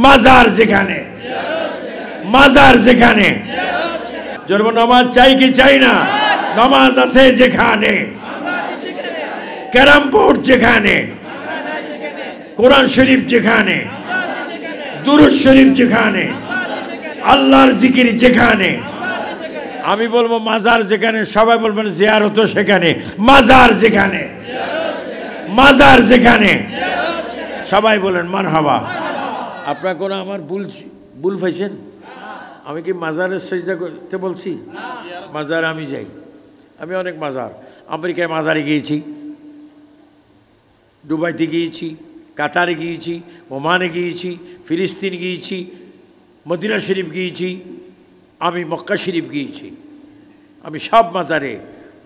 মাজার যেখানে, মাজার যেখানে। জোরব নামাজ চাই কি চাই না? নামাজ আছে যেখানে, ক্যারাম বোর্ড যেখানে, কোরআন শরীফ যেখানে, দুরূদ শরীফ যেখানে, আল্লাহর জিকির যেখানে। আমি বলবো মাজার যেখানে, সবাই বলবেন জিয়ারত সেখানে। মাজার যেখানে, মাজার যেখানে, সবাই বলেন মারহাবা। আপনারা কোনো আমার ভুল পাইছেন? আমি কি মাজারের সেজদা করতে বলছি? মাজার আমি যাই, আমি অনেক মাজার, আমেরিকায় মাজারে গিয়েছি, দুবাইতে গিয়েছি, কাতারে গিয়েছি, ওমানে গিয়েছি, ফিলিস্তিন গিয়েছি, মদিনা শরীফ গিয়েছি, আমি মক্কা শরীফ গিয়েছি। আমি সব মাজারে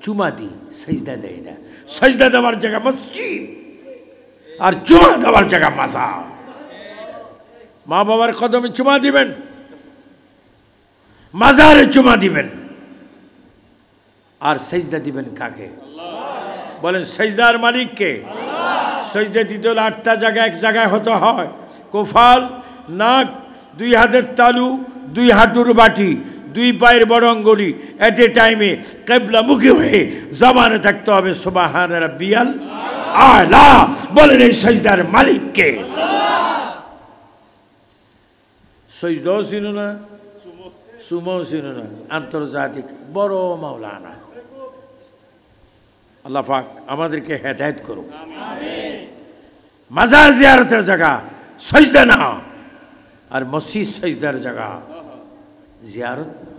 চুমা দিই, সেজদা দেই না। সেজদা দেওয়ার জায়গা মসজিদ, আর চুমা দেওয়ার জায়গা মাজার। মা বাবার কদমে চুমা দিবেন, মাজারে চুমা দিবেন। আর সেজদা দিবেন কাকে? বলেন সেজদার মালিককে। সেজদা দিতে হলে 8টা জায়গা এক জায়গায় হতে হয়। কোফাল, নাক, 2 হাতের তালু, 2 হাঁটুর বাটি, 2 পায়ের বড় আঙ্গুলি, এট এ টাইমে কিবলামুখী হয়ে জবানে থাকতে হবে সুবহান রাব্বিয়াল আলা। বলেন এই সেজদার মালিককে। সেজদাও চিনো না, সুমো চিনো না, আন্তর্জাতিক বড় মাওলানা। আল্লাহ পাক আমাদেরকে হেদায়েত করুক। মাজার জিয়ারতের জায়গা সেজদা না, আর মসজিদ সেজদার জায়গা, জিয়ারত না।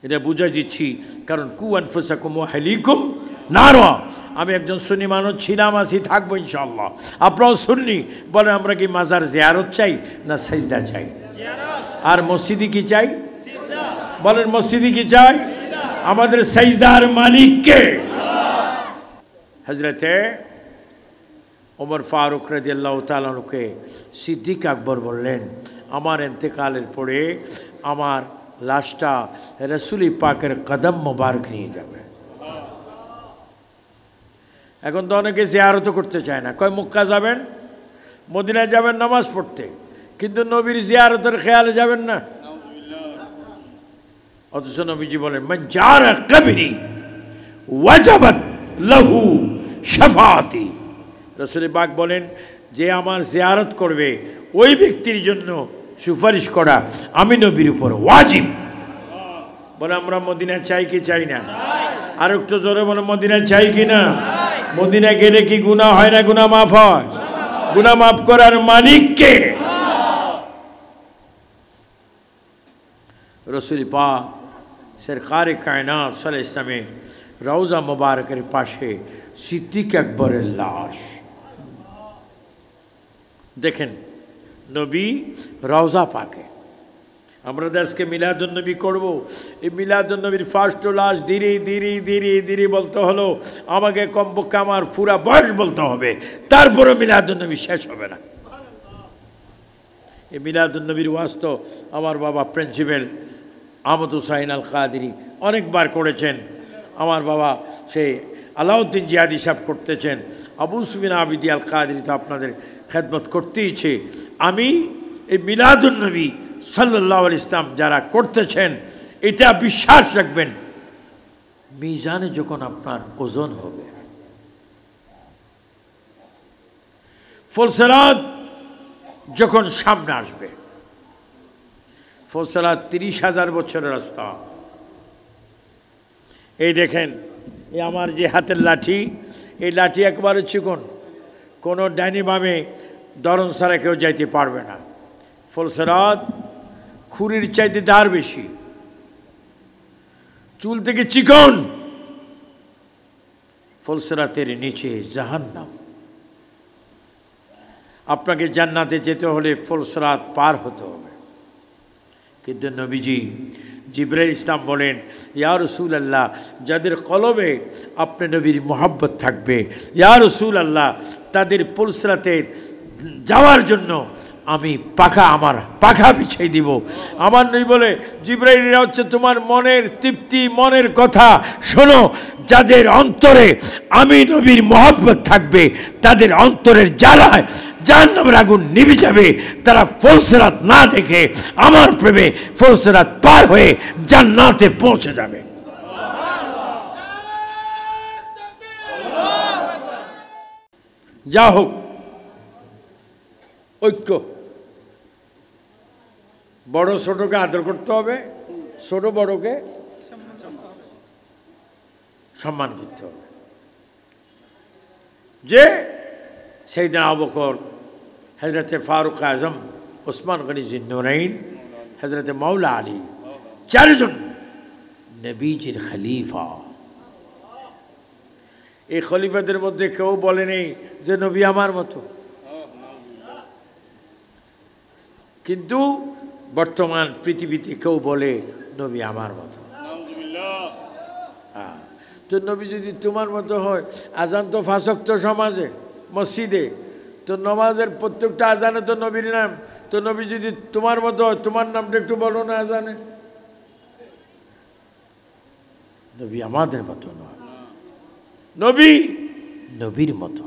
এটা বুঝাই দিচ্ছি, কারণ কু আনফুসাকুম ওয়া আহলিকুম নারা। আমি একজন সুন্নি মানুষ ছিলাম, আছি, থাকবো ইনশাআল্লাহ। আপনারাও সুন্নি, বলে আমরা কি মাজার জিয়ারত চাই না সেজদা চাই? আর মসজিদে কি চাই? বলেন মসজিদে কি চাই? আমাদের সেজদার মালিককে। হযরতে ওমর ফারুক রাদিয়াল্লাহু তাআলা আনহুকে সিদ্দিক আকবর বললেন, আমার ইন্তেকালের পরে আমার লাশটা রাসূল পাকের কদম মোবারক নিয়ে যাবে। এখন তো অনেকে জিয়ারত করতে চায় না, কয় মক্কা যাবেন, মদিনায় যাবেন নামাজ পড়তে, কিন্তু নবীর জিয়ারতের খেয়ালে যাবেন না। অথচ নবীজি বলেন মান জারা কবরি ওয়াজাবাত লাহু শাফাআতি। রাসূল পাক বলেন, যে আমার জিয়ারত করবে ওই ব্যক্তির জন্য সুপারিশ করা আমি নবীর উপর ওয়াজিব। বলে আমরা মদিনা চাই কি চাই না? আর একটু জোরে বলে মদিনা চাই কি না? মদিনা গেলে কি গুনাহ হয় না? গুনাহ মাফ হয়। গুনাহ মাফ করার মালিক কে? রাসূল পাক সরকারে কায়নাত সাল্লাল্লাহু আলাইহি ওয়াসাল্লামের রওজা মুবারকের পাশে সিদ্দিক আকবরের লাশ। দেখেন নবী রওজা পাকে। আমরা আজকে মিলাদুন্নবী করব, এই মিলাদুন্নবীর ফার্স্ট লাশ ধীরে ধীরে ধীরে ধীরে বলতে হলো, আমাকে কমপক্ষে আমার পুরা বয়স বলতে হবে, তারপরে মিলাদুন্নবী শেষ হবে না। এই মিলাদুন্নবীর ওয়াজ তো আমার বাবা প্রিন্সিপাল আহমদ হুসাইন আল কাদেরী অনেকবার করেছেন। আমার বাবা সেই আলাউদ্দিন জিয়াদি সাহেব করতেছেন। আবু সুফিয়ান আবিদি আল কাদেরী তো আপনাদের খেদমত করতেইছে। আমি এই মিলাদুন্নবী সাল্লাল্লাহু আলাইহি ইসলাম যারা করতেছেন, এটা বিশ্বাস রাখবেন, মিজানে যখন আপনার ওজন হবে, ফুলসিরাত যখন সামনে আসবে, ফুলসিরাত 30,000 বছরের রাস্তা। এই দেখেন, এই আমার যে হাতের লাঠি, এই লাঠি একবারে চিকন, কোনো ডাইনি বামে দরন ছাড়া কেউ যাইতে পারবে না। ফুলসিরাত খুরির চাইতে ধার বেশি, চুল থেকে চিকন। ফুলসিরাতের নিচে জাহান্নাম। আপনাকে জান্নাতে যেতে হলে ফুলসিরাত পার হতে হবে। কিন্তু নবীজি জিবরাইল ইসলাম বলেন, ইয়া রাসূলুল্লাহ, যাদের কলবে আপনি নবীর মোহাব্বত থাকবে, ইয়া রাসূলুল্লাহ, তাদের ফুলসিরাতের যাওয়ার জন্য আমি আমার পাখা বিছিয়ে দিব। আমার নবী বলে, জিবরাইল হচ্ছে তোমার মনের তৃপ্তি, মনের কথা শোনো। যাদের অন্তরে আমি নবীর মহব্বত থাকবে, তাদের অন্তরের জ্বালায় জাহান্নামের আগুন নিভে যাবে। তারা ফুলসিরাত না দেখে আমার প্রেমে ফুলসিরাত পার হয়ে জান্নাতে পৌঁছে যাবে। যা হোক, ঐক্য, বড় ছোটকে আদর করতে হবে, ছোট বড়কে সম্মান করতে হবে। যে সাইয়েদনা আবু বকর, হযরতে ফারুক আজম, ওসমান গনি জিন্নুরাইন, হযরতে মাওলা আলী, চারজন নবীজির খলিফা। এই খলিফাদের মধ্যে কেউ বলে নেই যে নবী আমার মতো। কিন্তু বর্তমান পৃথিবীতে কেউ বলে নবী আমার মতো। তো নবী যদি তোমার মতো হয়, আজান তো 5 ওয়াক্ত সমাজে মসজিদে, তো নমাজের প্রত্যেকটা আজানে তো নবীর নাম। তো নবী যদি তোমার মতো হয়, তোমার নামটা একটু বলো না আজানে। নবী আমাদের মতো নয়, নবী নবীর মতো।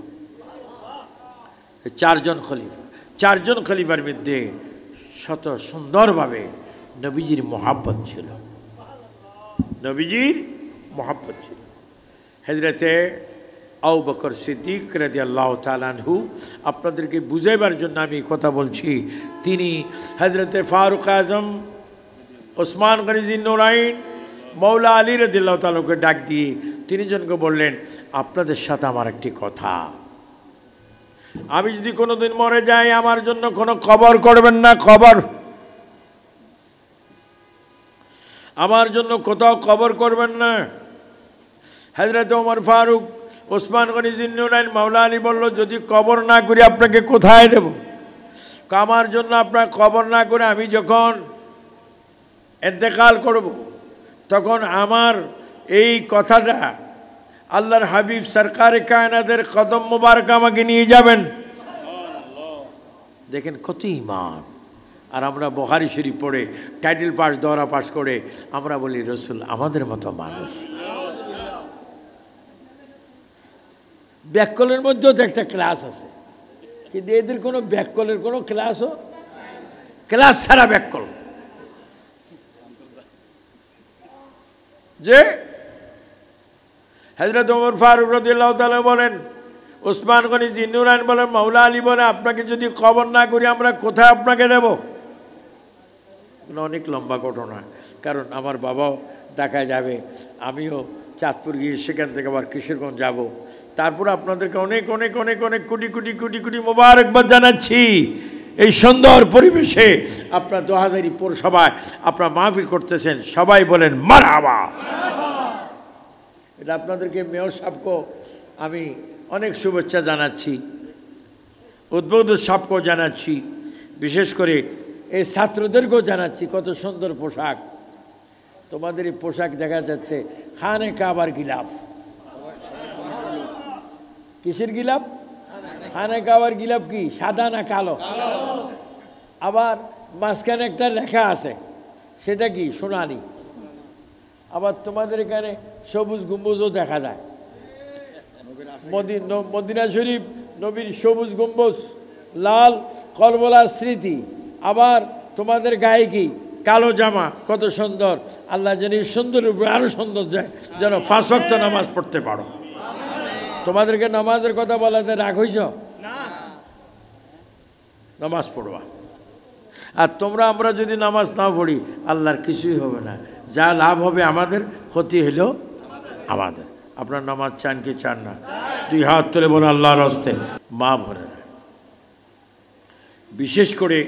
চারজন খলিফা, চারজন খলিফার মধ্যে শত সুন্দরভাবে নবীজির মহাব্বত ছিল, নবীজির মহাব্বত ছিল। হযরতে আবু বকর সিদ্দিক রাদিয়াল্লাহু তাআলা আনহু, আপনাদেরকে বুঝাইবার জন্য আমি কথা বলছি। তিনি হযরতে ফারুক আজম, ওসমান গনি জিন্নুরাইন, মাওলা আলী রাদিয়াল্লাহু তাআলাকে ডাক দিয়ে তিনজনকে বললেন, আপনাদের সাথে আমার একটি কথা। আমি যদি কোনোদিন মরে যাই, আমার জন্য কোনো কবর করবেন না। কবর আমার জন্য কোথাও কবর করবেন না। হযরত ওমর ফারুক, ওসমান গনি জিন্নুরাইন, মাওলা আলী বলল, যদি কবর না করি আপনাকে কোথায় দেব? আমার জন্য আপনার কবর না করে আমি যখন ইন্তেকাল করব, তখন আমার এই কথাটা আল্লাহর হাবিব সরকারে কায়নাতের কদম মুবারক আমাকে নিয়ে যাবেন। দেখেন কত ঈমান। আর আমরা বুখারী শরীফ পড়ে টাইটেল পাস, দরা পাস করে আমরা বলি রাসূল আমাদের মতো মানুষ। ব্যাকরণের মধ্যেও তো একটা ক্লাস আছে, কিন্তু এদের কোনো ব্যাকরণের কোনো ক্লাসও, ক্লাস ছাড়া ব্যাকরণ। যে হযরত ওমর ফারুক রাদিয়াল্লাহু তাআলা বলেন, ওসমান গনি জিন্নুরাইন বলেন, মাওলা আলী বলে, আপনাকে যদি কবর না করি আমরা কোথায় আপনাকে দেব? অনেক লম্বা ঘটনা, কারণ আমার বাবাও ঢাকায় যাবে, আমিও চাঁদপুর গিয়ে সেখান থেকে আবার কিশোরগঞ্জ যাব। তারপর আপনাদেরকে অনেক অনেক অনেক অনেক কোটি কোটি কোটি কোটি মোবারকবাদ জানাচ্ছি। এই সুন্দর পরিবেশে আপনার 2000 পৌরসভায় আপনারা মাহফিল করতেছেন, সবাই বলেন মারহাবা। এটা আপনাদেরকে মেয়র সাহেবকেও আমি অনেক শুভেচ্ছা জানাচ্ছি, উদ্বোধক সাহেবকেও জানাচ্ছি, বিশেষ করে এই ছাত্রদেরকেও জানাচ্ছি। কত সুন্দর পোশাক, তোমাদের এই পোশাক দেখা যাচ্ছে খানে কাবার গিলাফ। কিসের গিলাফ? খানে কাবার গিলাফ। কি সাদা না কালো? আবার মাঝখানে একটা লেখা আছে, সেটা কি সোনালি। আবার তোমাদের এখানে সবুজ গম্বুজও দেখা যায়। মদিনা শরীফ নবীর সবুজ গম্বুজ, লাল করবলার স্মৃতি। আবার তোমাদের গায়ে কি কালো জামা, কত সুন্দর। আল্লাহ যেন এই সুন্দর উপরে আরো সুন্দর যায়, যেন 5 ওয়াক্ত নামাজ পড়তে পারো। তোমাদেরকে নামাজের কথা বলাতে রাগ হইছ? নামাজ পড়বা। আর আমরা যদি নামাজ না পড়ি, আল্লাহর কিছুই হবে না। যা লাভ হবে আমাদের, ক্ষতি হলেও আমাদের। আপনার নামাজ চান কি চান না? 2 হাত তুলে বলে আল্লাহর হস্তে। মা বোনেরা, বিশেষ করে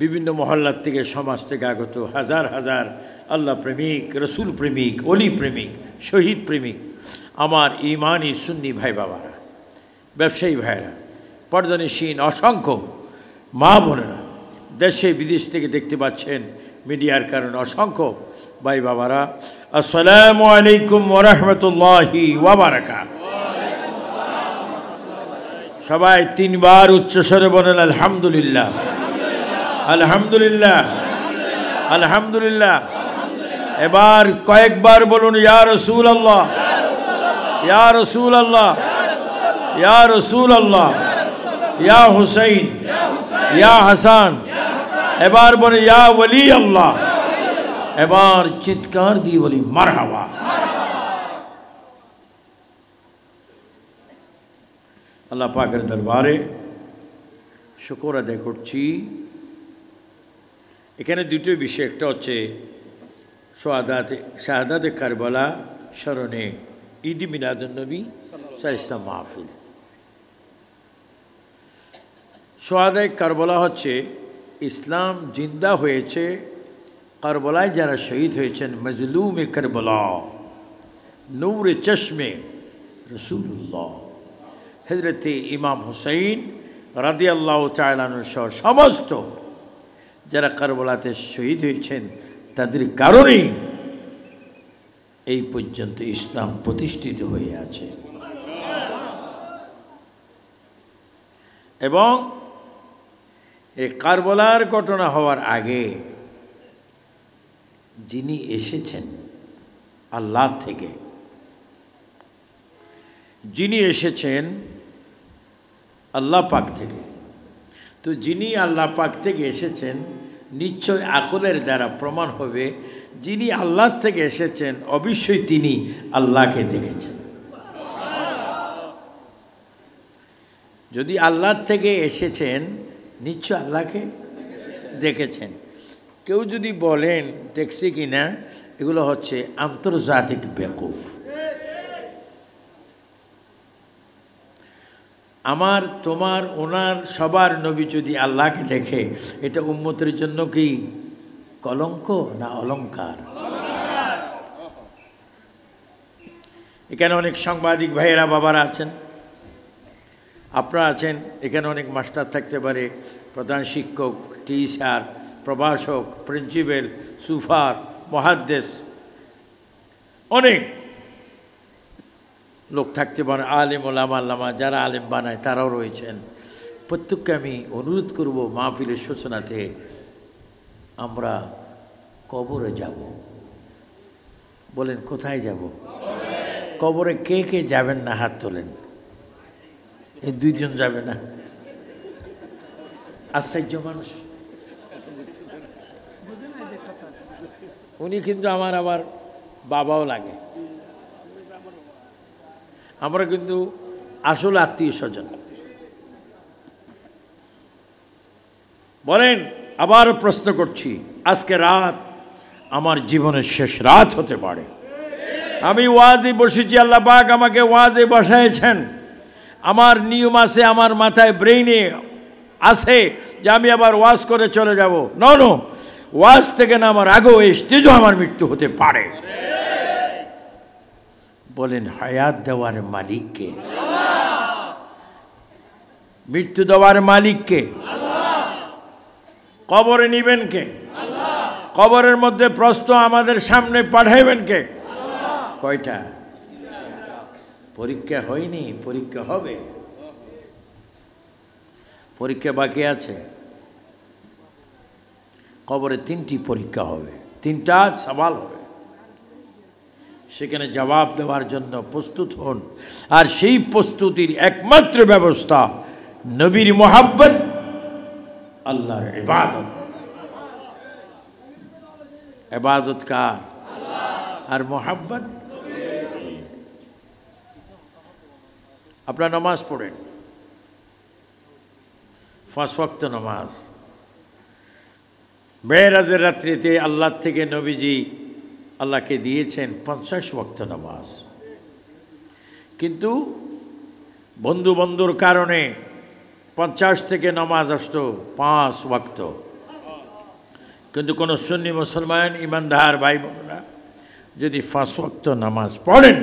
বিভিন্ন মহল্লার থেকে, সমাজ থেকে আগত হাজার হাজার আল্লাহ প্রেমিক, রসুল প্রেমিক, অলি প্রেমিক, শহীদ প্রেমিক আমার ইমানি সুন্নি ভাই বাবারা, ব্যবসায়ী ভাইরা, পর্দানিসীন অসংখ্য মা বোনেরা, দেশে বিদেশ থেকে দেখতে পাচ্ছেন মিডিয়ার কারণে অসংখ্য ভাই বাবারা, আসসালামু আলাইকুম ওয়া রাহমাতুল্লাহি ওয়া বারাকাতুহু। সবাই তিনবার উচ্চস্বরে বলেন আলহামদুলিল্লাহ, আলহামদুলিল্লাহ, আলহামদুলিল্লাহ। এবার কয়েকবার বলুন ইয়া রাসূলুল্লাহ, ইয়া রাসূলুল্লাহ, ইয়া রাসূলুল্লাহ, ইয়া হুসাইন, ইয়া হাসান। এবার বলে ইয়া ওলি আল্লাহ। এবার চিৎকার দিয়ে বলি মারহাবা। আল্লাহ পাকের দরবারে শুকর আদায় করছি। এখানে দুটো বিষয়, একটা হচ্ছে শাহাদাতে কারবালা স্মরণে ঈদ মিলাদুন্নবী সাইসা মাহফিল। শাহাদায়ে কারবালা হচ্ছে ইসলাম জিন্দা হয়েছে কারবালায় যারা শহীদ হয়েছেন, মজলুমে কারবালা, নূরে চশমে রসুল্লাহ হযরত ইমাম হুসাইন রাদিয়াল্লাহু তাআলা আনহু সহ সমস্ত যারা কারবালাতে শহীদ হয়েছেন তাদের কারণেই এই পর্যন্ত ইসলাম প্রতিষ্ঠিত হয়ে আছে। এবং এই কারবালার ঘটনা হওয়ার আগে যিনি এসেছেন আল্লাহ থেকে, যিনি এসেছেন আল্লাহ পাক থেকে, তো যিনি আল্লাহ পাক থেকে এসেছেন নিশ্চয় আকলের দ্বারা প্রমাণ হবে যিনি আল্লাহ থেকে এসেছেন অবশ্যই তিনি আল্লাহকে দেখেছেন। যদি আল্লাহ থেকে এসেছেন নিশ্চয় আল্লাহকে দেখেছেন। কেউ যদি বলেন দেখছি কি না, এগুলো হচ্ছে আন্তর্জাতিক বেকুফ। আমার, তোমার, ওনার, সবার নবী যদি আল্লাহকে দেখে, এটা উম্মতের জন্য কি কলঙ্ক না অলঙ্কার? এখানে অনেক সাংবাদিক ভাইয়েরা বাবারা আছেন, আপনারা আছেন, এখানে অনেক মাস্টার থাকতে পারে, প্রধান শিক্ষক, টিচার, প্রভাষক, প্রিন্সিপাল, সুফার, মুহাদ্দিস, অনেক লোক থাকতে পারে, আলেম ওলামা আল্লামা, যারা আলেম বানায় তারাও রয়েছেন। প্রত্যেককে আমি অনুরোধ করব মাহফিলের সূচনাতে আমরা কবরে যাব। বলেন কোথায় যাব? কবরে কে কে যাবেন না হাত তোলেন। এই দুইজন যাবে না? আশ্চর্য মানুষ। উনি কিন্তু আমার আবার বাবাও লাগে। আমরা কিন্তু আসল আত্মীয় স্বজন। বলেন, আবার প্রশ্ন করছি, আজকে রাত আমার জীবনের শেষ রাত হতে পারে। আমি ওয়াজে বসেছি, আল্লাহ পাক আমাকে ওয়াজে বসাইছেন। আমার নিয়ম আছে, আমার মাথায় ব্রেইনে আছে যে আমি আবার ওয়াজ করে চলে যাব। নো, ওয়াজ থেকে না আমার আগেও এই স্টেজও আমার মৃত্যু হতে পারে। বলেন হায়াত দেওয়ার মালিককে, মৃত্যু দেওয়ার মালিককে, কবরে নিবেন কে, কবরের মধ্যে প্রশ্ন আমাদের সামনে পাঠাইবেন কে? কয়টা? পরীক্ষা হয়নি, পরীক্ষা হবে, পরীক্ষা বাকি আছে। কবরে 3টি পরীক্ষা হবে, 3টা সওয়াল হবে। সেখানে জবাব দেওয়ার জন্য প্রস্তুত হন। আর সেই প্রস্তুতির একমাত্র ব্যবস্থা নবীর মুহাব্বত, আল্লাহর ইবাদত। ইবাদত কার? আর মুহাব্বত? আপনারা নামাজ পড়েন, 5 ওয়াক্ত নামাজ। মেরাজের রাত্রিতে আল্লাহ থেকে নবীজি আল্লাহকে দিয়েছেন 50 ওয়াক্ত নামাজ। কিন্তু বন্ধুর কারণে 50 থেকে নামাজ আসতো 5 ওয়াক্ত। কিন্তু কোনো সুন্নি মুসলমান ইমানদার ভাই বোনেরা যদি 5 ওয়াক্ত নামাজ পড়েন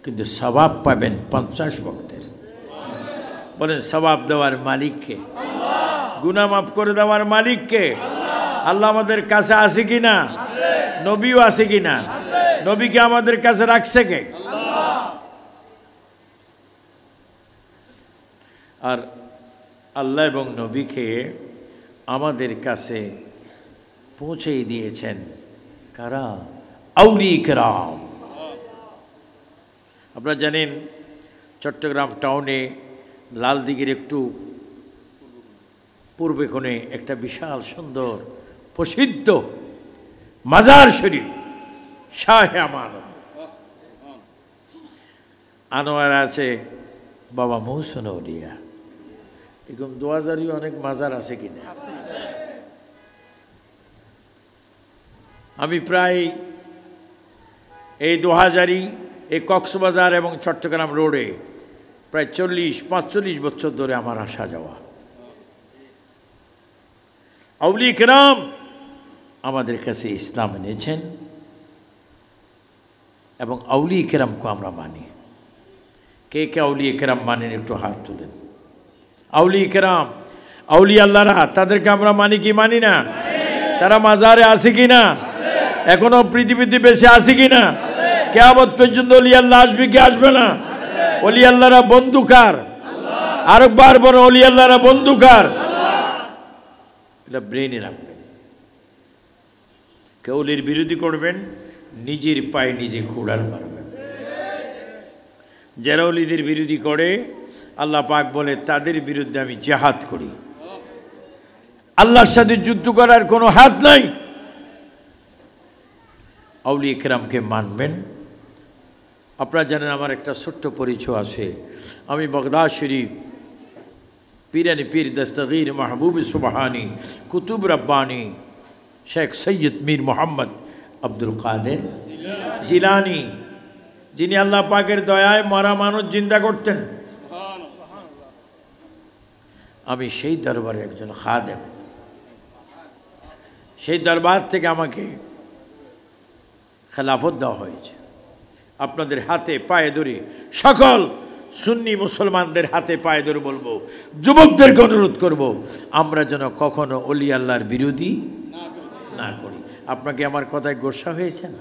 কিন্তু সওয়াব পাবেন 50 ওয়াক্তের। বলেন সওয়াব দেওয়ার মালিককে, গুনাহ মাফ করে দেওয়ার মালিককে। আল্লাহ আমাদের কাছে আছে কি না? নবীও আছে কি না? নবীকে আমাদের কাছে রাখছে কে? আর আল্লাহ এবং নবীকে আমাদের কাছে পৌঁছে দিয়েছেন কারা? আউলিয়া কেরাম। আপনারা জানেন চট্টগ্রাম টাউনে লালদিঘির একটু পূর্বে কোণে একটা বিশাল সুন্দর প্রসিদ্ধ মাজার শরীফ শাহে আমানত আনোয়ার আছে, বাবা মহসিন আউলিয়া। এরকম 2000ই অনেক মাজার আছে কিনা? আমি প্রায় এই 2000ই এই কক্সবাজার এবং চট্টগ্রাম রোডে প্রায় 40-45 বছর ধরে আমার আসা যাওয়া। আউলিয়া কেরাম আমাদের কাছে ইসলাম এনেছেন এবং আউলিয়া কেরামকে আমরা মানি। কে কে আউলিয়া কেরাম মানেন একটু হাত তুলেন। আউলিয়া কেরাম, আউলিয়া আল্লাহরা, তাদেরকে আমরা মানি কি মানি না? তারা মাজারে আছে কি না? এখনো পৃথিবীতে বেঁচে আছে কি না? কিয়ামত পর্যন্ত ওলি আল্লাহ আসবে কি আসবে না? ওলি আল্লাহরা বন্ধুকার, আরেকবার বড় ওলি আল্লাহরা বন্ধুকার। এটা ব্রেনে রাখবেন। কেউ ওলির বিরোধী করবেন, নিজের পায়ে নিজে কুড়াল মারবেন। যারা ওলিদের বিরোধী করে আল্লাহ পাক বলে তাদের বিরুদ্ধে আমি জিহাদ করি। আল্লাহর সাথে যুদ্ধ করার কোনো হাত নাই। আউলিয়া কেরামকে মানবেন। আপনারা জানেন আমার একটা ছোট্ট পরিচয় আছে। আমি বাগদাদ শরীফ পীরানি পীর দস্তগীর মাহবুব সুবহানি কুতুব রব্বানি শেখ সৈয়দ মীর মোহাম্মদ আব্দুল কাদের জিলানি, যিনি আল্লাহ পাকের দয়ায় মরা মানুষ জিন্দা করতেন, আমি সেই দরবারে একজন খাদেম। সেই দরবার থেকে আমাকে খেলাফত দেওয়া হয়েছে। আপনাদের হাতে পায়ে ধরে, সকল সুন্নি মুসলমানদের হাতে পায়ে ধরে বলবো, যুবকদেরকে অনুরোধ করব, আমরা যেন কখনো ওলি আল্লাহর বিরোধী না করি। আপনাকে আমার কথায় গোসা হয়েছেন?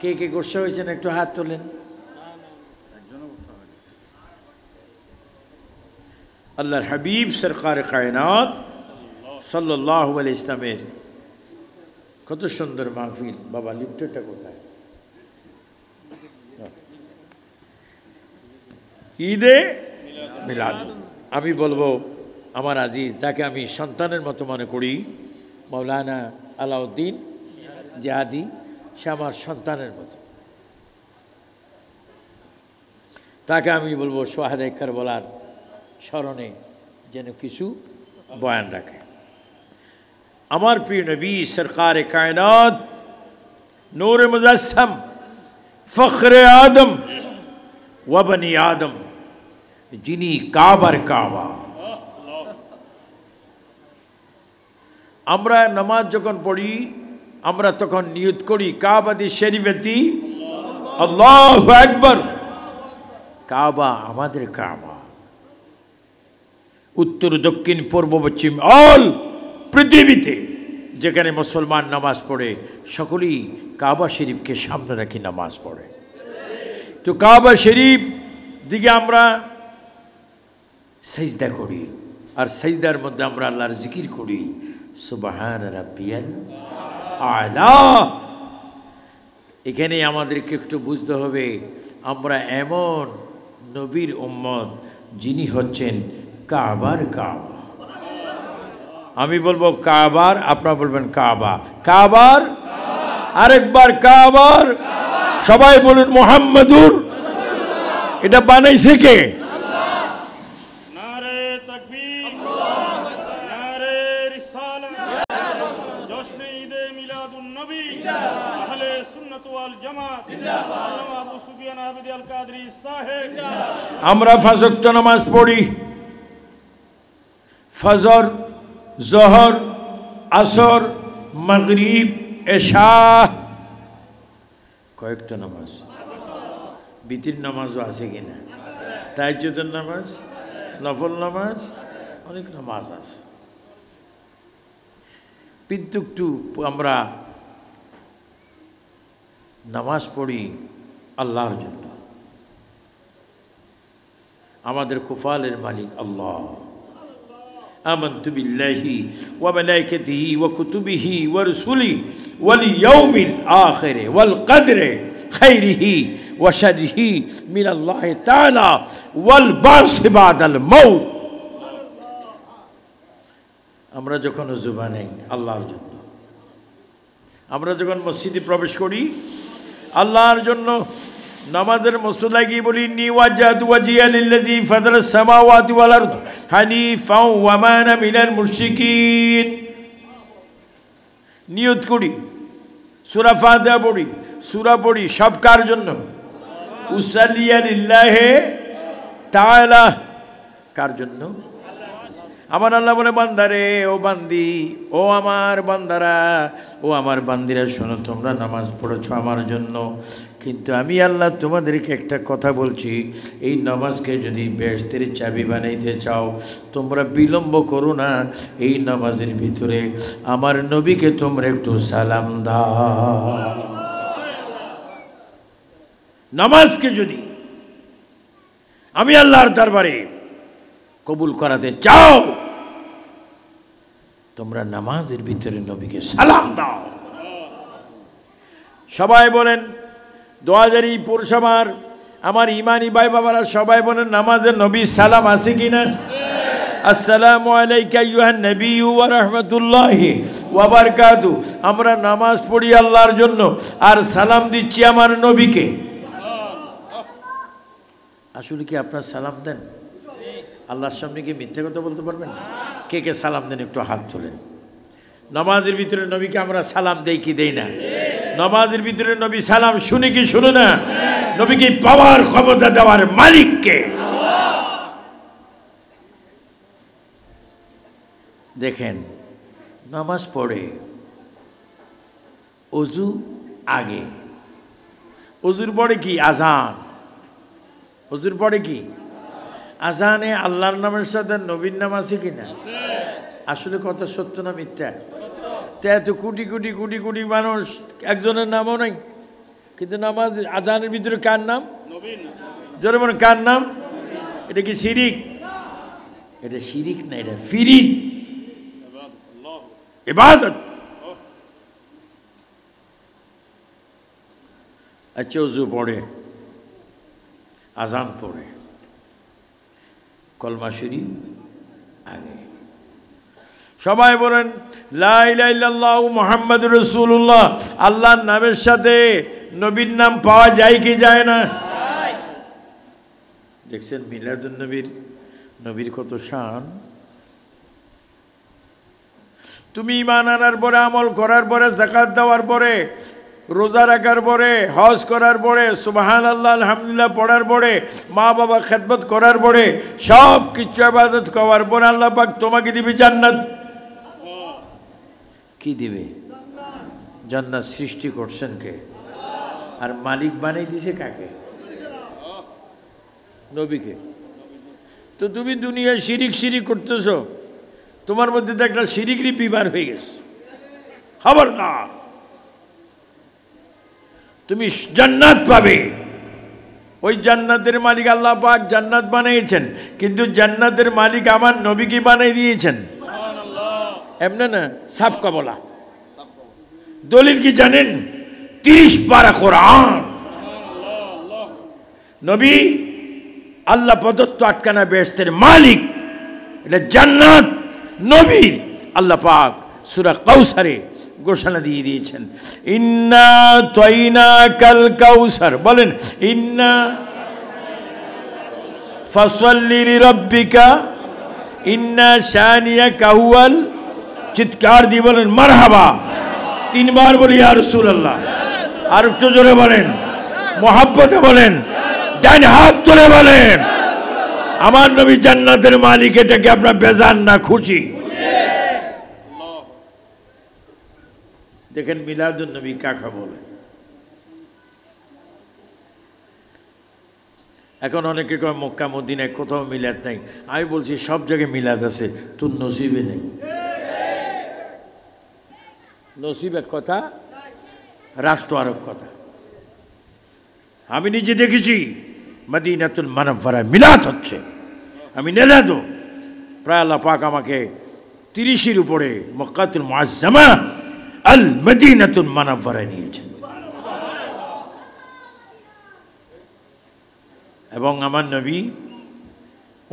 কে কে গোসা হয়েছেন একটু হাত তোলেন। আল্লাহর হাবিব সরকার কায়নাত সাল্লাল্লাহু আলাইহি ইসলামের কত সুন্দর মাহফিল। বাবা লিফটটা কোথায়? ঈদে মিলাদ। আমি বলবো আমার আজিজ, যাকে আমি সন্তানের মতো মনে করি, মাওলানা আলাউদ্দিন জিহাদি, সে আমার সন্তানের মতো। তাকে আমি বলবো সোহাদায়ে কারবালার স্মরণে যেন কিছু বয়ান রাখে। আমার প্রিয় নবী সরকারে কায়নাত, নূরে মুজাসসাম, ফখরে আদম ওয়া বনি আদম, যিনি কাবার কাবা। আমরা নামাজ যখন পড়ি আমরা তখন নিয়ত করি কাবাতি শরীফতি আল্লাহু আকবার। কাবা আমাদের কাবা। উত্তর দক্ষিণ পূর্ব পশ্চিম অল পৃথিবীতে যেখানে মুসলমান নামাজ পড়ে সকলেই কাবা শরীফকে সামনে রাখি নামাজ পড়ে। তো কাবা শরীফ দিকে আমরা সাজদা করি, আর সাজদার মধ্যে আমরা আল্লাহর জিকির করি, সুবহান রাব্বিয়াল আলা। এখানে আমাদেরকে একটু বুঝতে হবে, আমরা এমন নবীর উম্মত যিনি হচ্ছেন কাবার কাবা। আমি বলবো কাবার, আপনারা বলবেন কাবা। কাবার, আরেকবার কাবার। সবাই বলুন মুহাম্মাদুর। এটা বানাইছে কে? নারে তাকবীর, নারে রিসালাত, জশ্নে ঈদে মিলাদুন নবী, আহলে সুন্নাত ওয়াল জামাত, আল্লামা আবু সুফিয়ান আবিদি আল কাদরি সাহেব। আমরা পাঁচ ওয়াক্ত নামাজ পড়ি। ফজর, জোহর, আসর, মাগরিব, এশা। কয়েকটা নামাজ, বিতির নামাজও আছে কিনা, তাহাজ্জুদের নামাজ, নফল নামাজ, অনেক নামাজ আছে। কিন্তু একটু আমরা নামাজ পড়ি আল্লাহর জন্য। আমাদের কুফালের মালিক আল্লাহ। আমানতু বিল্লাহি ওয়া মালাইকাতিহি ওয়া কুতুবিহি ওয়া রুসুলিহি ওয়াল ইয়াউমিল আখির ওয়াল কদরি খাইরিহি ওয়া শাররিহি মিনাল্লাহি তাআলা ওয়াল বাসি বাদাল মাউত। আমরা যখন ওযু বানাই আল্লাহর জন্য, আমরা যখন মসজিদে প্রবেশ করি আল্লাহর জন্য, নামাজের মুসল্লায় গিয়ে বলি নি ওয়াজহাতু ওয়াজহিয়া লিল্লাযী ফাতারাস সামাওয়াতি ওয়াল আরদ হানিফাও ওয়া মা আনা মিনাল মুশরিকিন। নিয়ত করি, সূরা ফাতিহা পড়ি, সূরা পড়ি, সব কার জন্য? উসাল্লিয়া লিল্লাহি তাআলা। কার জন্য? আমার আল্লাহ বলে বান্দারে, ও বান্দি, ও আমার বান্দারা, ও আমার বান্দিরা, শোনো, তোমরা নামাজ পড়েছো আমার জন্য, কিন্তু আমি আল্লাহ তোমাদেরকে একটা কথা বলছি, এই নামাজকে যদি বেহেশতের চাবি বানাইতে চাও তোমরা বিলম্ব করো না, এই নামাজের ভিতরে আমার নবীকে তোমরা একটু সালাম দাও। নামাজকে যদি আমি আল্লাহর দরবারে কবুল করাতে চাও তোমরা নামাজের ভিতরে নবীকে সালাম দাও। সবাই বলেন, 2000 পৌরসভার আমার ইমানি ভাই বাবারা সবাই বলেন, নামাজের নবী সালাম আছে কিনা? আসসালামু আলাইকা আইয়ুহান নবী ওয়া রাহমাতুল্লাহি ওয়া বারাকাতু। আমরা নামাজ পড়ি আল্লাহর জন্য আর সালাম দিচ্ছি আমার নবীকে। আসলে কি আপনারা সালাম দেন? আল্লাহর সামনে কি মিথ্যে কথা বলতে পারবেন? কে কে সালাম দেন একটু হাত তোলেন। নামাজের ভিতরে নবীকে আমরা সালাম দেই কি দেই না? নামাজের ভিতরে নবী সালাম শুনে কি শুনে না? নবীকে পাওয়ার ক্ষমতা দেওয়ার মালিককে। দেখেন, নামাজ পড়ে অজু আগে, অজুর পরে কি আজান, অজুর পরে কি আজানে আল্লাহর নামের সাথে নবীর নাম আছে কিনা? আসলে কথা সত্য না মিথ্যা? তা এত কোটি কোটি কোটি কোটি মানুষ, একজনের নামও নাই, কিন্তু নামাজ আজানের ভিতরে কার নাম? জোরে বলেন, কার নাম? এটা কি শিরিক? এটা শিরিক না, এটা ফিরিদ, ইবাদত। আচ্ছা, ওযু পড়ে, আজান পড়ে, কলমা শরীফ আগে। সবাই বলেন লা ইলাহা ইল্লাল্লাহু মুহাম্মাদুর রাসূলুল্লাহ। আল্লাহর নামের সাথে নবীর নাম পাওয়া যায় কি যায় না? দেখছেন মিলাদুন নবীর, নবীর কত শান। তুমি ঈমান আনার পরে, আমল করার পরে, যাকাত দেওয়ার পরে, রোজা রাখার পরে, হজ করার পরে, সুবহানাল্লাহ আলহামদুলিল্লাহ পড়ার পরে, মা বাবা খেদমত করার পরে, সব কিছু ইবাদত করার পরে আল্লাহ পাক তোমাকে দিবে জান্নাত। কি দিবে? জান্নাত সৃষ্টি করছেন কে? আর মালিক বানাই দিছে কাকে? নবীকে। তো তুমি দুনিয়ায় শিরিক শিরিক করতেছো, তোমার মধ্যে তো একটা শিরিকরই বিমার হয়ে গেছে। খবরদার, তুমি জান্নাত পাবে। ওই জান্নাতের মালিক আল্লাহ পাক জান্নাত বানিয়েছেন, কিন্তু জান্নাতের মালিক আমার নবীকে বানিয়ে দিয়েছেন। এমন না, সাফকা বলা। দলিল কি জানেন? 30 পারা কোরআন। নবী আল্লাহ প্রদত্ত আটকানা বেহেশতের মালিক, এটা জান্নাত নবীর। আল্লাহ পাক সূরা কাউসারে ঘোষণা দিয়ে দিয়েছেন, ইন্না তাইনাকাল কাউসার। বলেন, ইন্না ফাসাল্লি লিরাব্বিকা ইন্না শানিয়াকা হুয়াল। চিৎকার দিয়ে বলেন মারহাবা। 3 বার বলি ইয়া রাসূলুল্লাহ। আর একটু জোরে বলেন, মুহাব্বতে বলেন, ডান হাত তুলে বলেন আমার নবী জান্নাতের মালিক। এটাকে আপনার বেজান না খুশি? দেখেন মিলাদুন নবী কাকে বলে। এখন অনেকে কয় মক্কা মদিনায় কোথাও মিলাদ নাই। আমি বলছি সব জায়গায় মিলাদ আছে, তোর নসিবে নেই। নসিব এক কথা, রাষ্ট্র আরেক কথা। আমি নিজে দেখেছি মদিনাতুল মুনাওয়ারায় মিলাদ হচ্ছে। আমি নেলাদ প্রায় আল্লাহ পাক আমাকে 30-এর উপরে মক্কাতুল মুআজ্জামা আল মদিনাতুল মুনাওয়ারা নিয়েছেন। এবং আমার নবী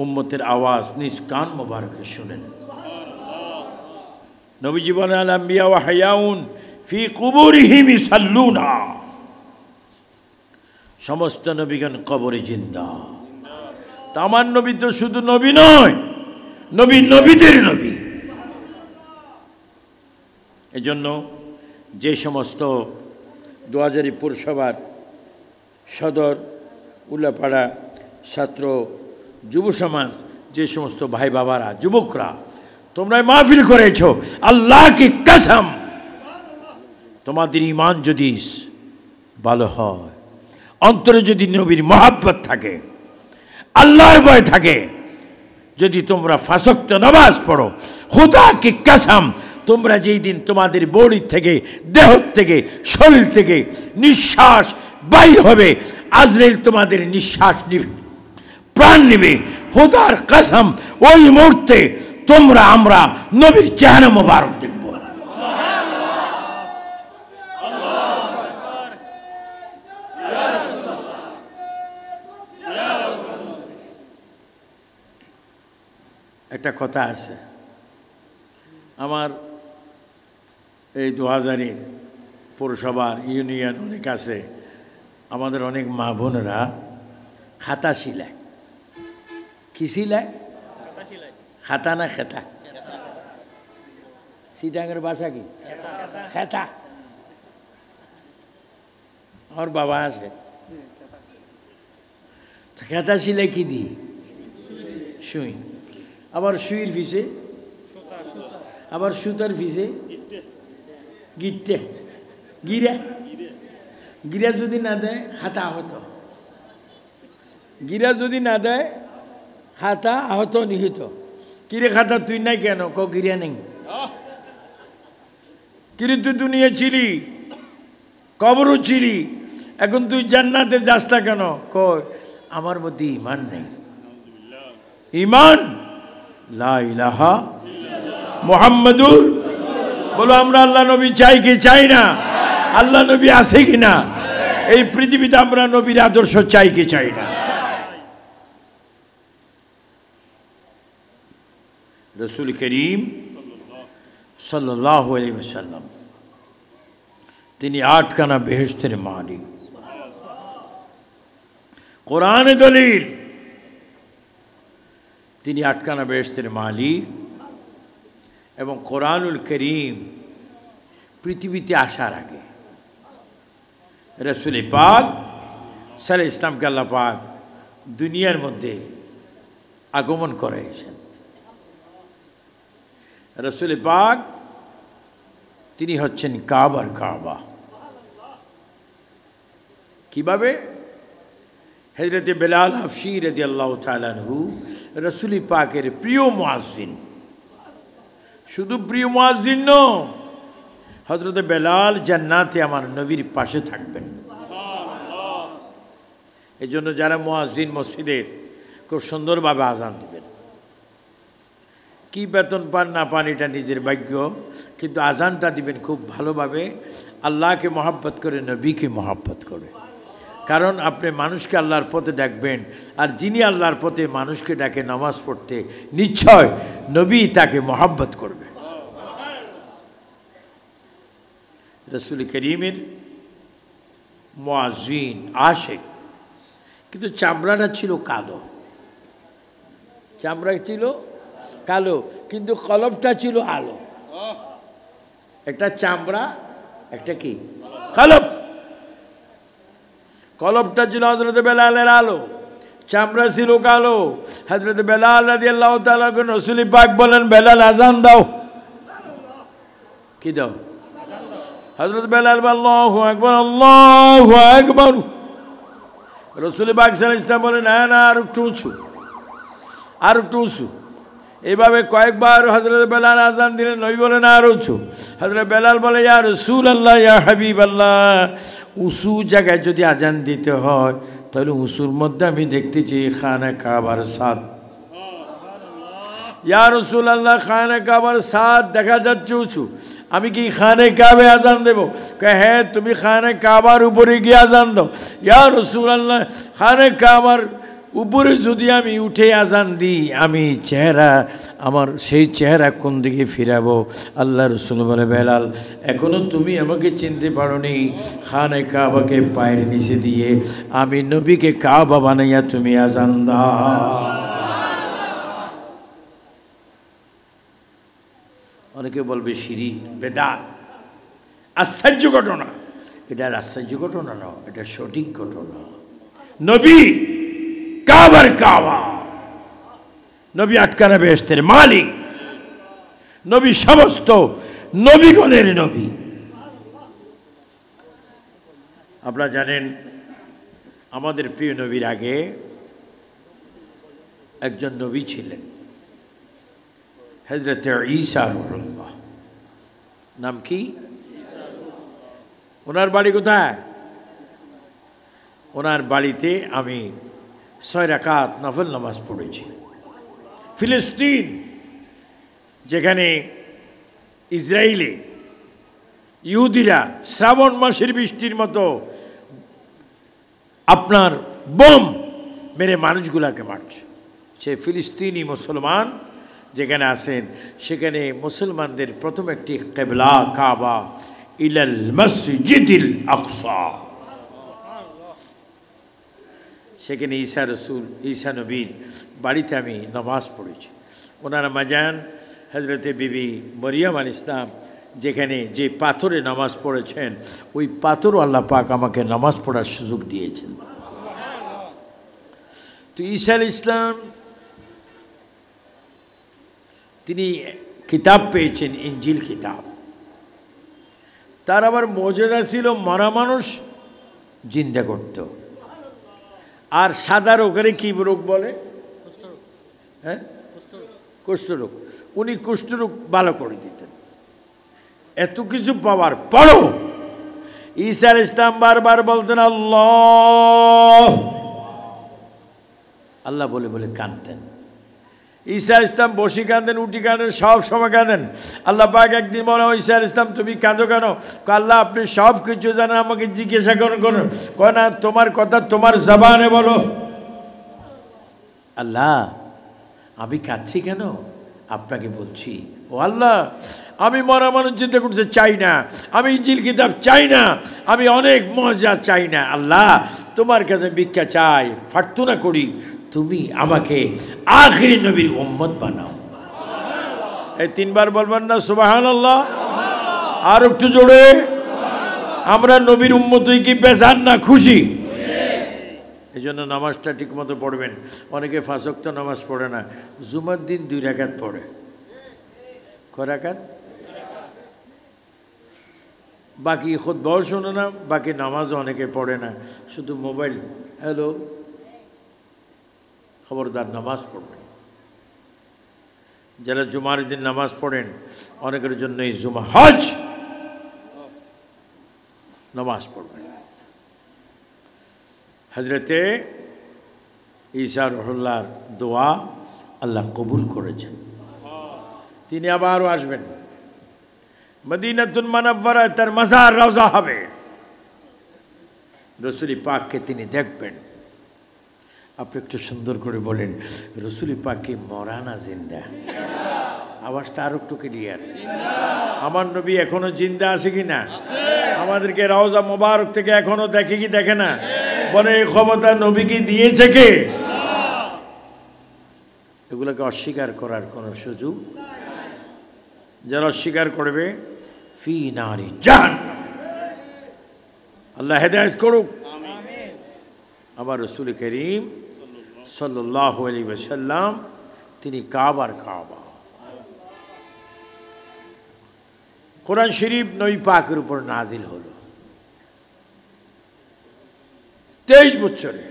উম্মতের আওয়াজ নিজ কান মোবারকে শুনেন। নবীজি বলেন আল আম্বিয়া ওয়া হায়াউন ফি কুবুরিহিম ইসাল্লুনা, সমস্ত নবীগণ কবরে জিন্দা। তা আমার নবী তো শুধু নবী নয়, নবী নবীদের নবী। এজন্য যে সমস্ত 2000 পৌরসভার সদর উল্লাপাড়া ছাত্র যুব সমাজ, যে সমস্ত ভাই বাবারা যুবকরা তোমরা মাহফিল করেছ, আল্লাহ কি কসম তোমাদের ঈমান যদি ভালো হয়, অন্তরে যদি নবীর মহব্বত থাকে, আল্লাহর ভয় থাকে, যদি তোমরা 5 ওয়াক্ত নামাজ পড়ো, খোদা কি কসম তোমরা যেই দিন তোমাদের বডি থেকে, দেহ থেকে, শরীর থেকে নিঃশ্বাস বাইর হবে, আজরাইল তোমাদের নিঃশ্বাস নিবে, প্রাণ নিবে, খোদার কসম ওই মুহূর্তে তোমরা আমরা নবীর চেহারা মোবারক দেখব। একটা কথা আছে, আমার এই 2000-এর পৌরসভার ইউনিয়ন অনেক আছে, আমাদের অনেক মা বোনেরা খাতা শিলায়। কি শিলায়? খাতা না খেতা? সিটাঙ্গের ভাষা কি? খেতা। আমার বাবা আছে, খেতা শিলায় কি দিই? সুই। আবার সুইয়ের পিছে, আবার সুতার পিছে গিট্টে, গিরা। গিরা যদি না দেয় খাতা আহত, গিরা যদি না দেয় খাতা আহত নিহিত। কিরে খাতা তুই নাই কেন? ক গিরা নেই। কিরে তুই দুনিয়া ছিলি, কবরও ছিলি, এখন তুই জান্নাতে যাস না কেন? কয় আমার মধ্যে ঈমান নেই। ঈমান লা ইলাহা মুহাম্মাদুর, বলো আমরা আল্লাহ নবী চাই কি চাই না? আল্লাহ নবী আছে কি না? এই পৃথিবীতে আমরা নবীর আদর্শ চাই কি চাই না? রাসূল করিম সাল্লাল্লাহু আলাইহি ওয়াসাল্লাম তিনি 8 খানা বেহেশতের মালিক। কোরআনে দলিল তিনি 8 খানা বেহেশতের মালিক। এবং কোরআনুল করিম পৃথিবীতে আসার আগে রাসূল পাক সাল্লাল্লাহু আলাইহি ইসলামকে আল্লাহ পাক দুনিয়ার মধ্যে আগমন করেছেন। রাসূল পাক তিনি হচ্ছেন কাবার কাবা। কিভাবে? হযরত বেলাল হাফসি রাদিয়াল্লাহু তাআলা আনহু রাসূল পাকের প্রিয় মুয়াজ্জিন। শুধু প্রিয় মুয়াজ্জিন নয়, হযরত বেলাল জান্নাতে আমার নবীর পাশে থাকবেন। এই জন্য যারা মুয়াজ্জিন মসজিদের খুব সুন্দরভাবে আজান দিবেন, কি বেতন পান না পান এটা নিজের ভাগ্য, কিন্তু আজানটা দিবেন খুব ভালোভাবে, আল্লাহকে মহব্বত করে, নবীকে মহব্বত করে। কারণ আপনি মানুষকে আল্লাহর পথে ডাকবেন, আর যিনি আল্লাহর পথে মানুষকে ডাকে নামাজ পড়তে, নিশ্চয় নবী তাকে মহব্বত করবে। রাসূল করিমের মুয়াজ্জিন আশিক, কিন্তু চামড়াটা ছিল কালো। চামড়া ছিল কালো, কিন্তু কলবটা ছিল আলো। একটা চামড়া, একটা কি কলব। কলবটা ছিল হযরত বেলালের আলো, চামড়া ছিল কালো। হযরত বেলাল রাদিয়াল্লাহু তাআলা রাসূল পাক বলেন, বেলাল আজান দাও। কি দাও? হযরত বেলাল আল্লাহু আকবার, আল্লাহু আকবার। রাসূল পাক সাল্লাল্লাহু আলাইহি ওয়াসাল্লাম বলেন, না আর একটু উঁচু, আর একটু উঁচু। এইভাবে কয়েকবার হযরত বেলাল আজান দিলেন। নবী বলেন আর উঁচু। হযরত বেলাল বলে, ইয়া রাসূলুল্লাহ, ইয়া হাবিবাল্লাহ, উঁচু জায়গায় যদি আজান দিতে হয় তাহলে উঁচুর মধ্যে আমি দেখতে চাই খানা কাবার সাদ। ইয়া রাসূলুল্লাহ খানে কাবার সাদ দেখা যাচ্ছে উঁচু, আমি কি খানে কাবে আজান দেব? হ্যাঁ, তুমি খানে কাবার উপরে গিয়ে আজান দাও। ইয়া রাসূলুল্লাহ খানে কাবার উপরে যদি আমি উঠে আজান দিই, আমি চেহারা আমার সেই চেহারা কোন দিকে ফিরাবো? আল্লাহ রসুল বলে, বেলাল এখনো তুমি আমাকে চিনতে পারোনি। খানে কাবাকে পায়ের নিচে দিয়ে আমি নবীকে কাবা বানাইয়া তুমি আজান দাও। অনেকে বলবে শিরিক, বেদাত, আশ্চর্য ঘটনা। এটা আশ্চর্য ঘটনা না, এটা সঠিক ঘটনা। নবী কাবার কাবা, নবী আটকানা বেহেশতের মালিক, নবী সমস্ত নবীগণের নবী। আপনারা জানেন আমাদের প্রিয় নবীর আগে একজন নবী ছিলেন, হযরত ঈসা রুহুল্লাহ। নাম কি? ওনার বাড়ি কোথায়? ওনার বাড়িতে আমি 6 রাকাত নফল নামাজ পড়েছি। ফিলিস্তিন, যেখানে ইসরায়েলে ইহুদিরা শ্রাবণ মাসের বৃষ্টির মতো আপনার বোম মেরে মানুষগুলাকে মারছে, সে ফিলিস্তিনি মুসলমান যেখানে আছেন, সেখানে মুসলমানদের প্রথম একটি কিবলা কাবা, ইলাল মসজিদিল আকসা। সেখানে ঈসা রসুল, ঈসা নবীর বাড়িতে আমি নামাজ পড়েছি। ওনার মাজান হজরতে বিবি মরিয়ম আলাইহিস সালাম যেখানে যে পাথরে নামাজ পড়েছেন, ওই পাথরও আল্লাহ পাক আমাকে নামাজ পড়ার সুযোগ দিয়েছেন। তো ঈসা আলাইহিস সালাম তিনি কিতাব পেয়েছেন, ইনজিল কিতাব। তার আবার মুজিজা ছিল মরা মানুষ জিন্দা করত। আর সাদা রোগের কি রোগ বলে? হ্যাঁ, কুষ্ঠরোগ। উনি কুষ্ঠরোগ ভালো করে দিতেন। এত কিছু পাওয়ার পরও ঈসা আলাইহিস সালাম বারবার বলতেন আল্লাহ আল্লাহ বলে বলে কাঁদতেন। ঈসা আলাইহিস সালাম বসে কাঁদেন, উঠি কাঁদেন, সব সময় কাঁদেন। আল্লাহ পাক একদিন বলে, ঈসা আলাইহিস সালাম তুমি কাঁদো কেন? আল্লাহ আপনি সব কিছু জানেন, আমাকে জিজ্ঞাসা করুন। কয় না, তোমার কথা তোমার জবানে বলো। আল্লাহ আমি কাঁদছি কেন? আপনাকে বলছি, ও আল্লাহ আমি মরা মানুষ চিন্তা করতে চাই না, আমি ইনজিল কিতাব চাই না, আমি অনেক মজা চাই না। আল্লাহ তোমার কাছে ভিক্ষা চাই, প্রার্থনা করি তুমি আমাকে আখিরি নবীর উম্মত বানাও। এই 3 বার বলবেন না সুবহানাল্লাহ? আর একটু জোরে। আমরা নবীর উম্মত হই কি বেজান না খুশি? এই জন্য নামাজটা ঠিক মতো পড়বেন। অনেকে 5 ওয়াক্ত নামাজ পড়ে না, জুমার দিন 2 রাকাত পড়ে। কয় রাকাত? বাকি খুতবাও শোনে না, বাকি নামাজও অনেকে পড়ে না, শুধু মোবাইল। হ্যালো, খবরদার নামাজ পড়বেন। যারা জুমার দিন নামাজ পড়েন, অনেকের জন্য এই জুমা হজ, নামাজ পড়বেন। হজরতে ঈসা রুহুল্লাহর দোয়া আল্লাহ কবুল করেছেন। তিনি আবারও আসবেন, মদিনাতুল মুনাওয়ারায় তার মাজার রওজা হবে, রসুল পাককে তিনি দেখবেন। আপনি একটু সুন্দর করে বলেন, রসুল পাক কি মরা না জিন্দা? আওয়াজটা আরো একটু ক্লিয়ার। আমার নবী এখনো জিন্দা আছে কি না? আমাদেরকে রওজা মোবারক থেকে এখনো দেখে কি দেখে না? বলে এই ক্ষমতা নবীকে দিয়েছে কে? এগুলোকে অস্বীকার করার কোনো সুযোগ। যারা অস্বীকার করবে ফি নারি জাহান্নাম, আল্লাহ হেদায়েত করুক। আমার রাসূল করিম সাল্লাল্লাহু আলাইহি ওয়াসাল্লাম তিনি কাবার কাবা। কোরআন শরীফ নবী পাকের উপর নাজিল হলো 23 বছরে।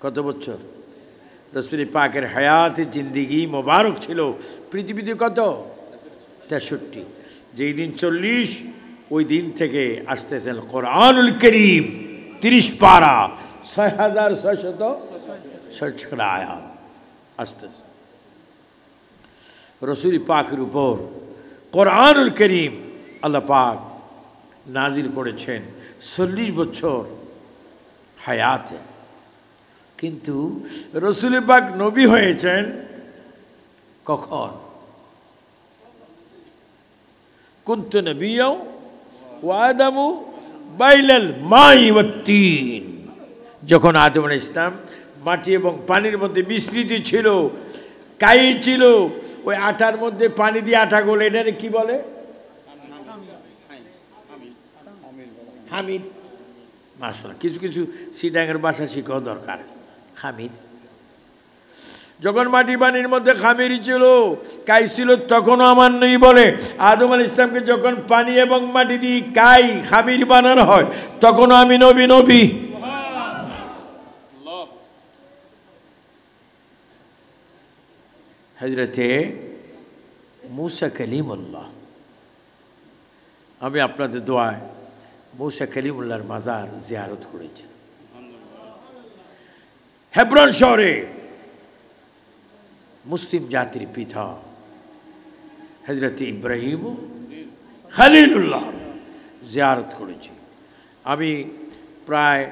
কত বছর? রাসূল পাকের হায়াতে জিন্দেগি মোবারক ছিল পৃথিবীতে কত? 63। যেই দিন 40, ওই দিন থেকে আসতেছেন কোরআনুল করিম 30 পারা 6666 আয়াত আসতেছে। রসুল পাকের উপর কোরআনুল করিম আল্লাহ পাক নাজিল করেছেন 40 বছর হায়াতে, কিন্তু রসুল পাক নবী হয়েছেন কখন? কুনতু নবিয়্যাও ওয়া আদামু বাইনাল মাই ওয়াত তিন, যখন আদম আলাইহিস সালাম মাটি এবং পানির মধ্যে মিশ্রিত ছিল, কাই ছিল, ওই আটার মধ্যে পানি দিয়ে আটা গোলে, এটারে কি বলে? হামিদ। মাশাআল্লাহ, কিছু কিছু সিটাঙ্গের ভাষা শিখাও দরকার। খামির, যখন মাটি পানির মধ্যে খামির ছিল, কাই ছিল, তখনও আমার নবী বলে আদম আলাইহিস সালামকে যখন পানি এবং মাটি দিয়ে কাই খামির বানানো হয় তখনও আমি নবী। নবী হযরতে মুসা কালিমুল্লাহ, আমি আপনাদের দোয়ায় মুসা কালিমুল্লাহর মাজার জিয়ারত করেছি। হেব্রন শহরে মুসলিম জাতির পিতা হযরত ইব্রাহিম খলিলুল্লাহ জিয়ারত করেছি। আমি প্রায়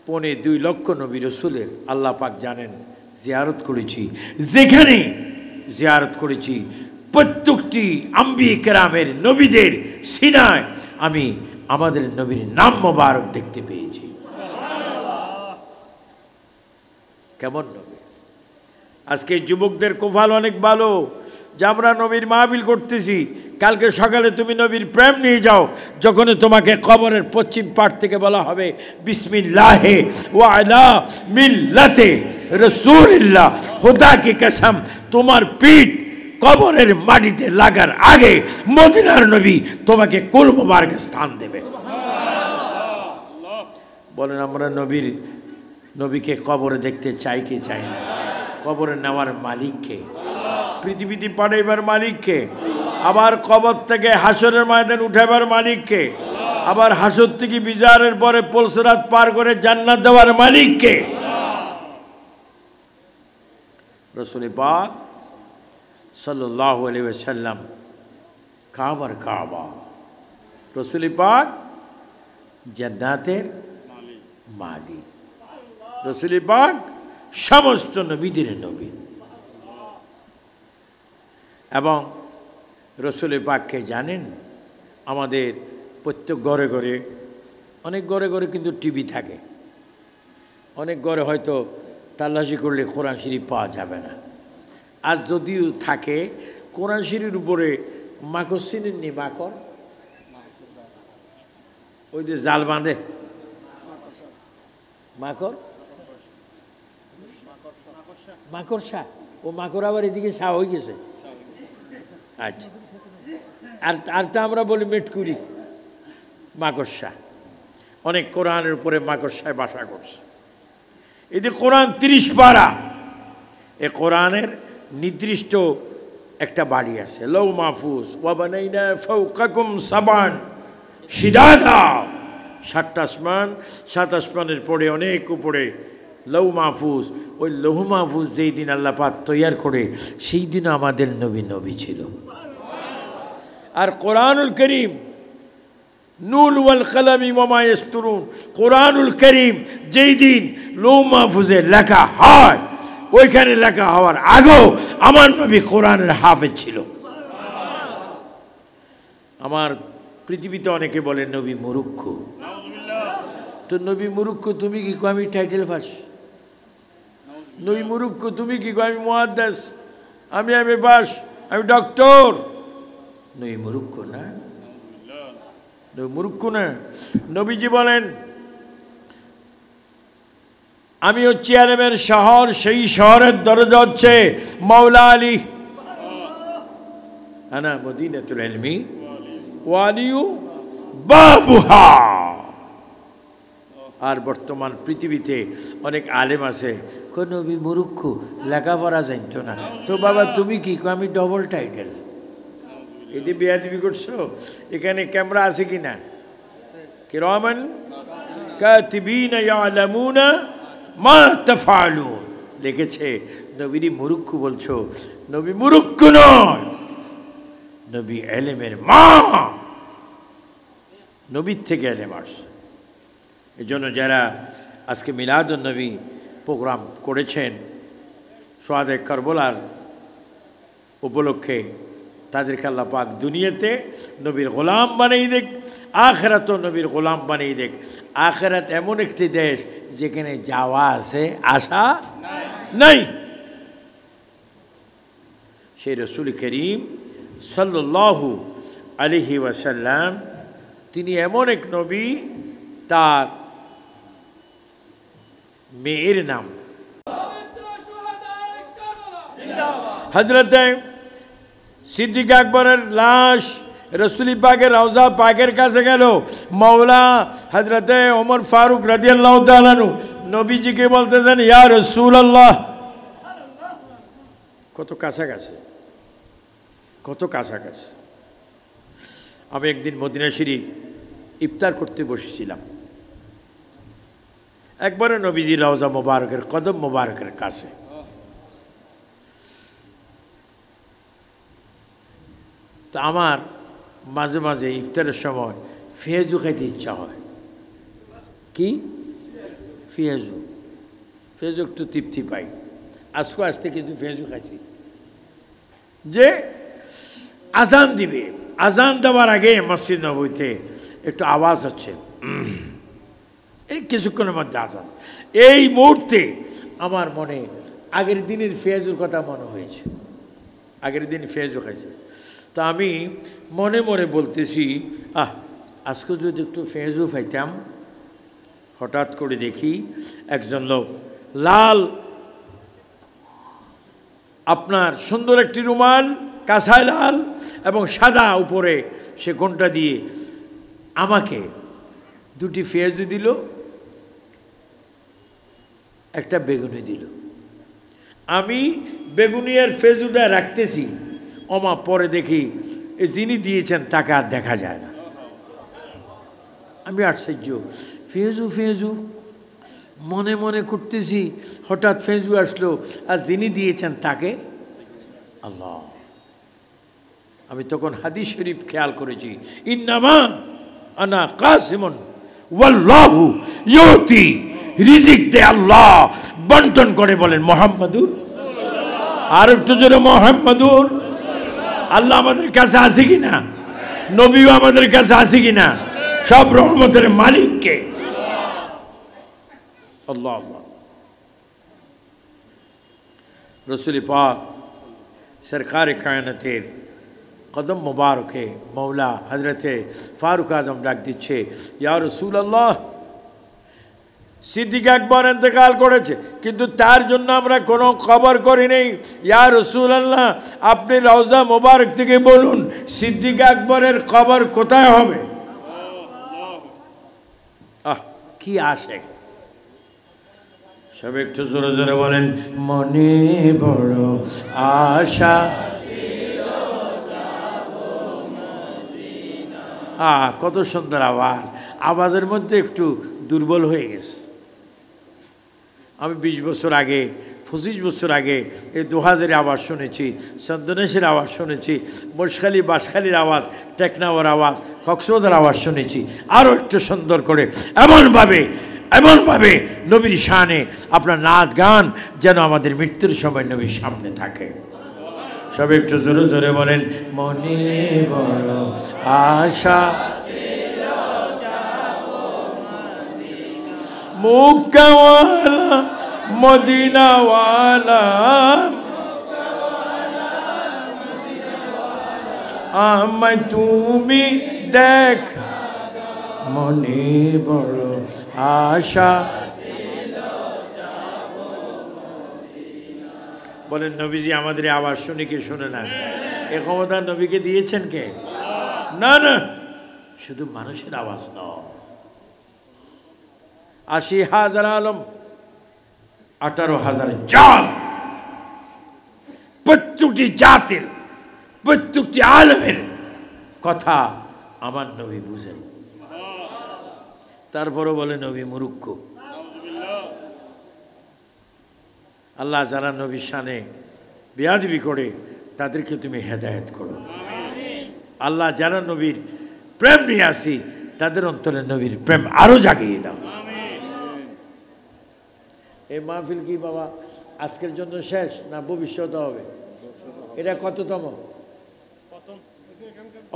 2.25 লক্ষ নবী রসুলের আল্লাহ পাক জানেন জিয়ারত করেছি। যেখানে জিয়ারত করেছি প্রত্যেকটি আম্বিয়া কেরামের নবীদের সিনায় আমি আমাদের নবীর নাম মোবারক দেখতে পেয়েছি। কেমন নবী! আজকে যুবকদের কোফাল অনেক ভালো যে আমরা নবীর মাহফিল করতেছি, কালকে সকালে তুমি নবীর প্রেম নিয়ে যাও, যখন তোমাকে কবরের পশ্চিম পাট থেকে বলা হবে বিসমিল্লাহে ওয়া আলা মিল্লাতে রাসূলিল্লাহ, খোদা কি কসম, তোমার পিঠ কবরের মাটিতে লাগার আগে মদিনার নবী তোমাকে কুল মুবারকে স্থান দেবে। বলেন আমরা নবীকে কবরে দেখতে চাই কি চাই না? কবরে নেওয়ার মালিককে, পৃথিবীতে পাঠাইবার মালিককে, আবার কবর থেকে হাসরের ময়দান উঠাবার মালিককে, আবার হাসর থেকে বিচারের পরে পুলসিরাত পার করে জান্নাত দেওয়ার মালিককে। রাসূল পাক সাল্লাল্লাহু আলাইহি ওয়াসাল্লাম কাবার কাবা, রাসূল পাক জান্নাতের মালিক, রাসূল পাক সমস্ত নবীদের নবী। এবং রাসূল পাককে জানেন আমাদের প্রত্যেক ঘরে ঘরে, অনেক ঘরে ঘরে কিন্তু টিভি থাকে, অনেক ঘরে হয়তো তালাশি করলে কোরআন শরীফ পাওয়া যাবে না। আর যদিও থাকে কোরআন শরীফের উপরে মাকড় চিনেন নি? মাকড়, ওই যে জাল বাঁধে মাকড়, মাকড়সা, ও মাকড় আবার এদিকে সা হয়ে গেছে। আচ্ছা, আরটা আমরা বলি মেটকুরি, মাকড়সা। অনেক কোরআনের উপরে মাকড়সায় বাসা করছে। এই যে কোরআন 30 পারা, এ কোরআনের নির্দিষ্ট একটা বাড়ি আছে, লৌ মাহফুজ, ওয়া বানাইনা ফাওকাকুম সাবান শিদাদা, 7টা আসমান, 7 আসমানের পরে অনেক উপরে লৌ মাহফুজ। ওই লৌহ মাহফুজ যেই দিন আল্লাহ পাক তৈয়ার করে সেই দিন আমাদের নবী ছিল। আর কোরআনুল করিম নুল ওয়াল কলমি ওয়া মা ইয়াসতুরুন, কোরআনুল করিম যেই দিন লৌহ মাহফুজে লেখা হয়, ওইখানে লেখা হওয়ার আগেও আমার নবী কোরআনের হাফেজ ছিল। আমার পৃথিবীতে অনেকে বলে নবী মুরুক্ষ, তো নবী মুরুক্ষ তুমি কি কো? আমি টাইটেল পাস। নবী মুরুক্ষ তুমি কি কো? আমি মুহাদ্দিস, আমি পাস, আমি ডক্টর। নবী মুরুক্ষ না, নবী মুরুক্ষ না। নবীজি বলেন আমি হচ্ছি আলেমের শহর, সেই শহরের দরজা হচ্ছে মাওলা আলী। আনা মদিনাতুল ইলমি ওয়া আলিয়ু বাবুহা। আর বর্তমান পৃথিবীতে অনেক আলেম আছে, কোন নবী মুরুক্ষ, লেখাপড়া জানতো না। তো বাবা তুমি কি? আমি ডবল টাইটেল। এটি বেয়াদবি করছো? এখানে ক্যামেরা আছে কি না? কিরামান কাতিবিনা ইয়ালামুনা মা তাফআলুন, লিখেছে নবীর মুরুক্ষ বলছো, নবী মূর্খ নয়, নবী এলেমের মা, নবীর থেকে এলেম আসে। এই জন্য যারা আজকে মিলাদুন নবী প্রোগ্রাম করেছেন সোহাদায়ে কারবালার উপলক্ষে, তাদেরকে আল্লাহ পাক দুনিয়াতে নবীর গোলাম বানিয়ে দেখ, আখিরাতও নবীর গোলাম বানিয়ে দেখ। আখিরাত এমন একটি দেশ যেখানে যাওয়া আছে, আসা নাই। সেই রাসূল করিম সাল্লাল্লাহু আলাইহি ওয়াসাল্লাম তিনি এমন এক নবী, তার মেয়ের নাম হযরতে সিদ্দিক আকবরের লাশ রাসূল পাকের রওজা পাকের কাছে গেল। মাওলা হযরতে ওমর ফারুক রাদিয়াল্লাহু তাআলা আনহু নবীজিকে বলতেছেন, ইয়া রাসূলুল্লাহ। কত কাছাকাছি, কত কাছাকাছি। আমি একদিন মদিনা শরীফ ইফতার করতে বসেছিলাম, একবারে নবীজি রওজা মোবারকের কদম মোবারকের কাছে। তো আমার মাঝে মাঝে ইফতারের সময় পেঁয়াজু খাইতে ইচ্ছা হয়। কি পেঁয়াজু? পেঁয়াজু একটু তৃপ্তি পাই। আজকে আসতে কিন্তু পেঁয়াজু খাইছি। যে আজান দিবে, আজান দেওয়ার আগে মসজিদ নববীতে একটু আওয়াজ হচ্ছে, এই কিছুক্ষণের মধ্যে আজান। এই মুহূর্তে আমার মনে আগের দিনের পেঁয়াজুর কথা মনে হয়েছে, আগের দিন পেঁয়াজু খাইছে। তা আমি মনে মনে বলতেছি, আজকে যদি একটু পেঁয়াজু পাইতাম। হঠাৎ করে দেখি একজন লোক লাল আপনার সুন্দর একটি রুমাল, কাঁসায় লাল এবং সাদা উপরে সে ঘণ্টা দিয়ে আমাকে দুটি পেঁয়াজু দিল, একটা বেগুনি দিল। আমি বেগুনি আর পেঁয়াজুটা রাখতেছি, ওমা পরে দেখি এই যিনি দিয়েছেন তাকে আর দেখা যায় না। আমি আশ্চর্য, পেঁয়াজু পেঁয়াজু মনে মনে করতেছি, হঠাৎ পেঁয়াজু আসলো আর যিনি দিয়েছেন তাকে আল্লাহ। আমি তখন হাদিস শরীফ খেয়াল করেছি, ইন্নামা আনা কাসিমুন ওয়াল্লাহু ইউতি, রিজিক দে আল্লাহ, বন্টন করে। বলেন মুহাম্মাদুর, আর একটু জোরে মুহাম্মাদুর। আল্লাহ আমাদের কাছে আছে কিনা? নবীও আমাদের কাছে আছে কিনা? সব রহমতের মালিককে আল্লাহ। আল্লাহ রসুল পাক সরকার কায়নাতের কদম মুবারকে মৌলা হজরতে ফারুক আজম ডাক দিচ্ছে, ইয়া রাসূলুল্লাহ, সিদ্দিক আকবর ইন্তেকাল করেছে, কিন্তু তার জন্য আমরা কোনো খবর করি নেই। ইয়া রাসূলুল্লাহ, আপনি রওজা মোবারক থেকে বলুন সিদ্দিক আকবরের কবর কোথায় হবে। কি আশা! সব একটু জোরে জোরে বলেন, মনে বড় আশা। কত সুন্দর আওয়াজ! আওয়াজের মধ্যে একটু দুর্বল হয়ে গেছে। আমি 20 বছর আগে, 25 বছর আগে এই দোহাজের আওয়াজ শুনেছি, চন্দনেশের আওয়াজ শুনেছি, মশখালী বাঁশখালীর আওয়াজ, টেকনাওয়ার আওয়াজ, কক্সবাজার আওয়াজ শুনেছি। আরও একটু সুন্দর করে এমনভাবে নবীর শানে আপনার নাচ গান যেন আমাদের মৃত্যুর সময় নবীর সামনে থাকে। সব একটু জোরে জোরে বলেন, মনে বড় আশা মুক্কাওয়ালা মদিনাওয়ালা, আমায় তুমি দেখ, মনে বড় আশা। বলেন, নবীজি আমাদের আওয়াজ শুনে কি শুনে না? এ ক্ষমতা নবীকে দিয়েছেন কে? না না, শুধু মানুষের আওয়াজ নয়। 80,000 আলম, 18,000 জাত, প্রত্যেকটি জাতের প্রত্যেকটি আলমের কথা আমার নবী বুঝেন। তারপরও বলে নবী মূর্খ। আল্লাহ যারা নবীর শানে বেয়াদবি করে তাদেরকে তুমি হেদায়েত করো। আল্লাহ যারা নবীর প্রেম নিয়ে আসি তাদের অন্তরে নবীর প্রেম আরো জাগিয়ে দাও। এই মাহফিল কি বাবা আজকের জন্য শেষ না ভবিষ্যতে হবে? এটা কততম?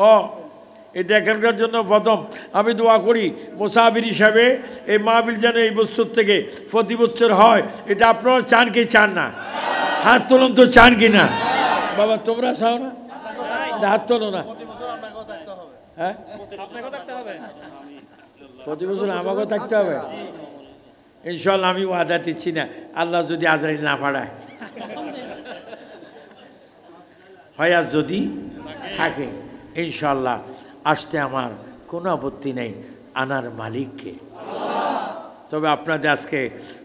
ও এটা এখানকার জন্য প্রথম। আমি দোয়া করি মুসাফির হিসাবে এই মাহফিল যেন এই বছর থেকে প্রতি বছর হয়। এটা আপনারা চান কি চান না? হাত তোলন তো, চান কি না? বাবা তোমরা চাও না? হাত তোলো না। হ্যাঁ প্রতি বছর আমাকেও থাকতে হবে ইনশাল্লাহ। আমি ওয়াদা দিচ্ছি না, আল্লাহ যদি আজরাইল না পাঠায়, হয় আর যদি থাকে ইনশাল্লাহ আসতে আমার কোনো আপত্তি নেই। আনার মালিককে। তবে আপনাদের আজকে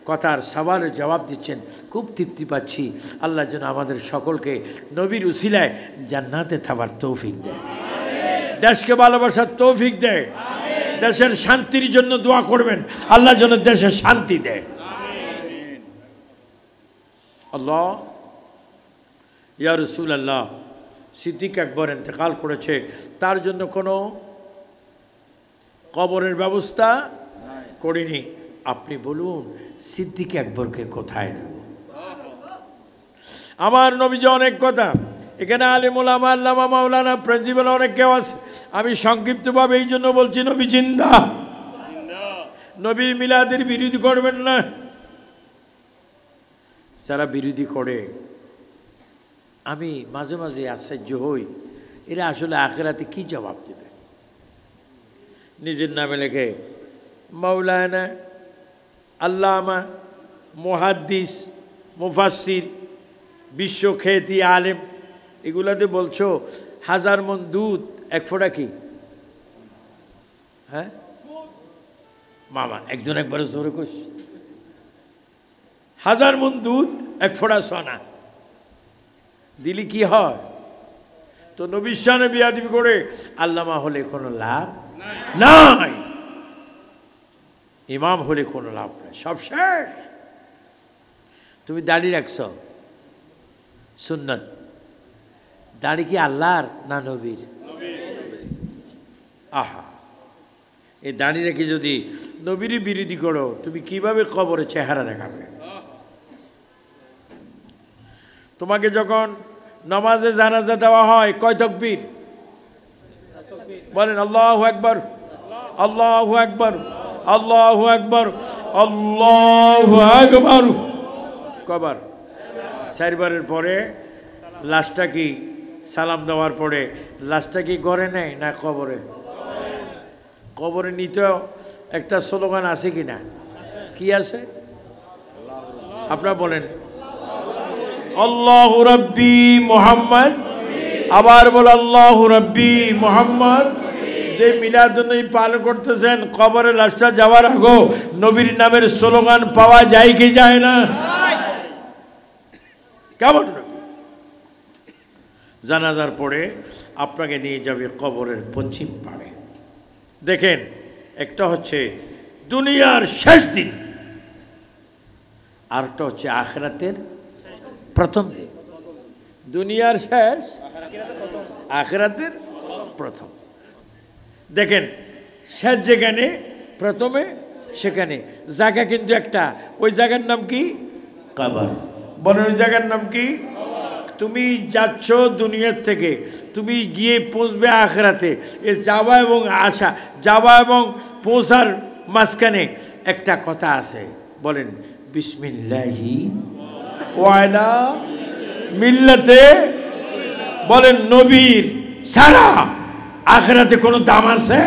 কথার সওয়ালের জবাব দিচ্ছেন, খুব তৃপ্তি পাচ্ছি। আল্লাহ যেন আমাদের সকলকে নবীর উসিলায় জান্নাতে থাকার তৌফিক দেয়, দেশকে ভালোবাসার তৌফিক দেয়, দেশের শান্তির জন্য দোয়া করবেন, আল্লাহ যেন দেশে শান্তি দেয়। আল্লাহ ইয়া রাসূলুল্লাহ, সিদ্দিক আকবর ইন্তেকাল করেছে, তার জন্য কোনো কবরের ব্যবস্থা করিনি। আপনি বলুন সিদ্দিক আকবরকে কোথায় নেব? আমার নবীজি অনেক কথা, এখানে আলিম উলামা আল্লামা মাওলানা প্রিন্সিপাল অনেক কেউ আছে। আমি সংক্ষিপ্তভাবে এই জন্য বলছি, নবী জিন্দা, নবীর মিলাদের বিরোধী করবেন না। যারা বিরোধী করে আমি মাঝে মাঝে আশ্চর্য হই, এরা আসলে আখিরাতে কি জবাব দেবে? নিজের নামে লেখে মাওলানা, আল্লামা, মুহাদ্দিস, মুফাসসির, বিশ্বখ্যাতি আলেম, এগুলাতে বলছো 1000 মণ দুধ 1 ফোঁটা কি? হ্যাঁ মামা একজন একবারে জোরে কইস, 1000 মণ দুধ 1 ফোঁটা সোনা দিলি কি হয়? তো নবীর শানে বেয়াদবি করে আল্লামা হলে কোনো লাভ নাই, ইমাম হলে কোনো লাভ নাই, সব শেষ। তুমি দাড়ি রাখছ সুন্নত, দাড়ি কি আল্লাহর না নবীর? আহা, এই দাড়ি রেখে যদি নবীরই বিরোধী করো, তুমি কিভাবে কবরে চেহারা দেখাবে? তোমাকে যখন নামাজে জানাজা দেওয়া হয় কয় তাকবীর বলেন? আল্লাহু আকবার, আল্লাহু আকবার, আল্লাহু আকবার, আল্লাহু আকবার। কবার? 4 বারের পরে লাশটা কি সালাম দেওয়ার পরে লাশটা কি ঘরে নেয় না কবরে? কবরে নিতেও একটা স্লোগান আছে কি না? কি আছে আপনারা বলেন? আল্লাহু রাব্বি মুহাম্মদ, আবার বল আল্লাহু রাব্বি মুহাম্মদ। যে মিলাদুন্নবী পালন করতেছেন, কবরে লাশটা যাওয়ার আগে নবীর নামের স্লোগান পাওয়া যায় কি যায় না? কেমন জানাজার পরে আপনাকে নিয়ে যাবে কবরের পশ্চিম পাড়ে। দেখেন, একটা হচ্ছে দুনিয়ার শেষ দিন, আরটা হচ্ছে আখিরাতের প্রথম দিন। দুনিয়ার শেষ, আখিরাতের প্রথম। দেখেন শেষ যেখানে, প্রথমে সেখানে জায়গা কিন্তু একটা, ওই জায়গার নাম কি? কবর। বলেন ওই জায়গার নাম কি? তুমি যাচ্ছ দুনিয়ার থেকে, তুমি গিয়ে পৌঁছবে আখিরাতে। এ যাওয়া এবং আসা, যাওয়া এবং পৌঁছার মাঝখানে একটা কথা আছে, বলেন বিসমিল্লাহি ওয়া আলা মিল্লাতে। বলেন নবীর ছাড়া আখিরাতে কোনো দাম আছে?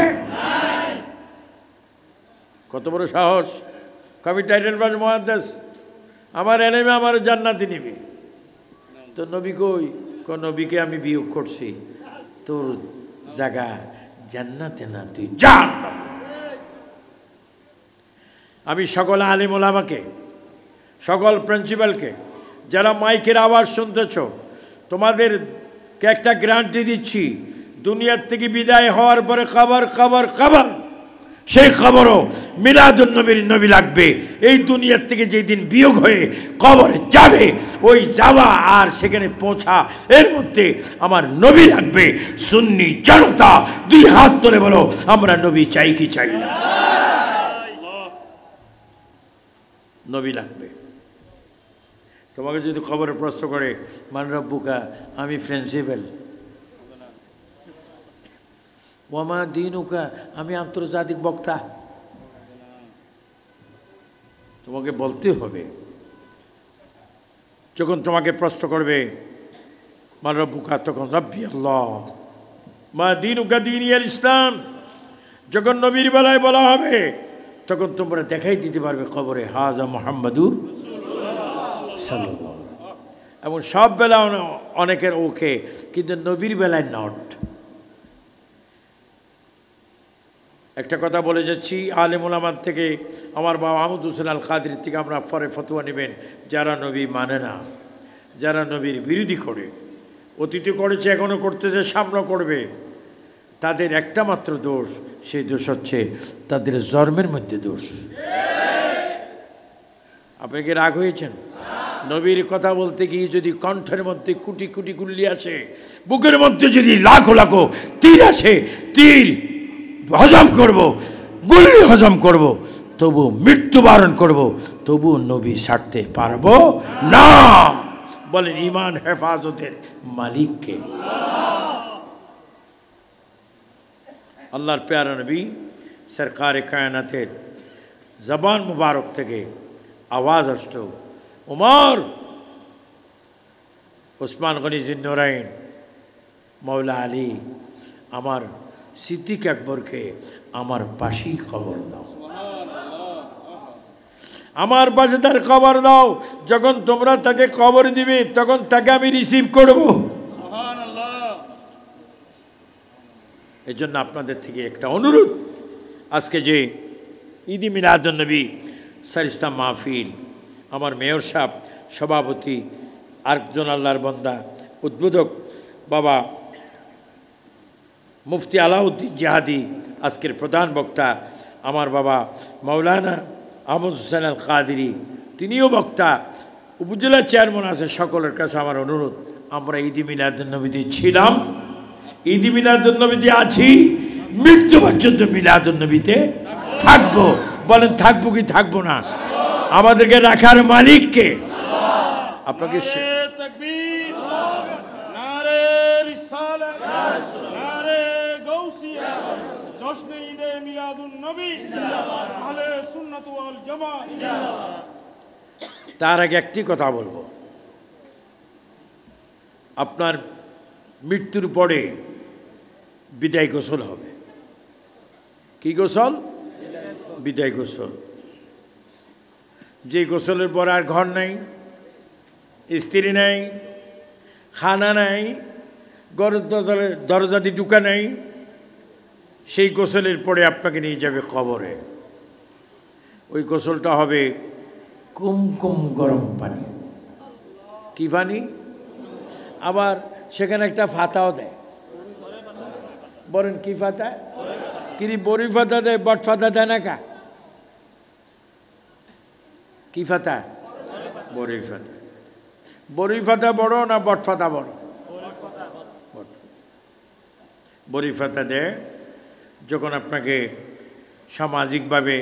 কত বড় সাহস! কবি টাইটেল পাস মুহাদ্দিস, আমার এলেমে আমার জান্নাতি নিবি। তো নবী কই? নবীকে আমি বিয়োগ করছি, তোর জায়গা জান্নাতে না, তুই জাহান্নামে। আমি সকল আলিম ওলামাকে, সকল প্রিন্সিপালকে, যারা মাইকের আওয়াজ শুনতেছ, তোমাদেরকে একটা গ্যারান্টি দিচ্ছি, দুনিয়ার থেকে বিদায় হওয়ার পরে কবর কবর কবর, সেই কবরও মিলাদুন নবীর নবী লাগবে। এই দুনিয়ার থেকে যেই দিন বিয়োগ হয়ে কবরে যাবে, ওই যাওয়া আর সেখানে পৌঁছা, এর মধ্যে আমার নবী লাগবে। সুন্নি জনতা দুই হাত তুলে বলো, আমরা নবী চাই কি চাই না? নবী লাগবে। তোমাকে যদি খবরে প্রশ্ন করে মান রব্বুকা, আমি প্রিন্সিপাল। ওয়ামা দিনুকা, আমি আন্তর্জাতিক বক্তা। তোমাকে বলতে হবে। যখন তোমাকে প্রশ্ন করবে মান রব্বুকা, তখন রব্বি আল্লাহ। মা দিনুকা দীনিয়াল ইসলাম। যখন নবীর বেলায় বলা হবে, তখন তোমরা দেখাই দিতে পারবে কবরে হাজা মুহাম্মাদুর সাল্লাল্লাহু। এবং সব বেলা অনেকের ওকে, কিন্তু নবীর বেলায় নট। একটা কথা বলে যাচ্ছি, আলেম ওলামার থেকে, আমার বাবা আহমদ হোসেন আল কাদির থেকে আমরা পরে ফতোয়া নেবেন, যারা নবী মানে না, যারা নবীর বিরোধী করে, অতীতে করেছে, এখনও করতেছে, সামনে করবে, তাদের একটা মাত্র দোষ, সেই দোষ হচ্ছে তাদের জন্মের মধ্যে দোষ। আপনি কি রাগ হয়েছেন? নবীর কথা বলতে গিয়ে যদি কণ্ঠের মধ্যে কোটি কোটি গুল্লি আসে, বুকের মধ্যে যদি লাখো লাখো তীর আসে, তীর হজম করব, গুল্লি হজম করব, তবু মৃত্যুবরণ করব, তবু নবী ছাড়তে পারবো না। বলেন ঈমান হেফাজতের মালিককে? আল্লাহর প্যারা নবী সরকারে কায়নাতের জবান মুবারক থেকে আওয়াজ আসতো, উমর, ওসমান গনি জিন্নুরাইন, মৌলা আলী, আমার সিদ্দিক আকবরকে আমার পাশেই কবর দাও, আমার পাশে তার কবর দাও। যখন তোমরা তাকে কবর দিবে, তখন তাকে আমি রিসিভ করব। এই জন্য আপনাদের থেকে একটা অনুরোধ, আজকে যে ঈদি মিলাদুন নবী সারিস্তা মাহফিল, আমার মেয়র সাহেব সভাপতি, আরেকজন আল্লাহর বান্দা উদ্বোধক বাবা মুফতি আলাউদ্দিন জিহাদি, আজকের প্রধান বক্তা আমার বাবা মাওলানা আহমদ হোসেন আল কাদিরি, তিনিও বক্তা, উপজেলা চেয়ারম্যান আছে, সকলের কাছে আমার অনুরোধ, আমরা ঈদি মিলাদুন নবীতে ছিলাম, ঈদি মিলাদুন নবীতে আছি, মৃত্যু পর্যন্ত মিলাদুন নবীতে থাকবো। বলেন থাকবো কি থাকবো না? আমাদেরকে রাখার মালিককে। আপনাকে তার আগে একটি কথা বলবো, আপনার মৃত্যুর পরে বিদায় গোসল হবে। কি গোসল? বিদায় গোসল। যে গোসলের পর আর ঘর নাই, স্ত্রী নাই, খানা নাই, ঘরের দরজা দিয়ে ঢুকা নাই, সেই গোসলের পরে আপনাকে নিয়ে যাবে কবরে। ওই গোসলটা হবে কুমকুম গরম পানি। কি পানি? আবার সেখানে একটা ফাতাও দেয়। বলেন কি ফাতা? কিরি বড়ি ফাতা দেয়, বট ফাতা দেয় না? কা কি ফাতা? বড়ি ফাতা। বড়ি ফাতা বড় না বট ফাতা বড়? বড়ি ফাতা দেয় যখন আপনাকে সামাজিকভাবে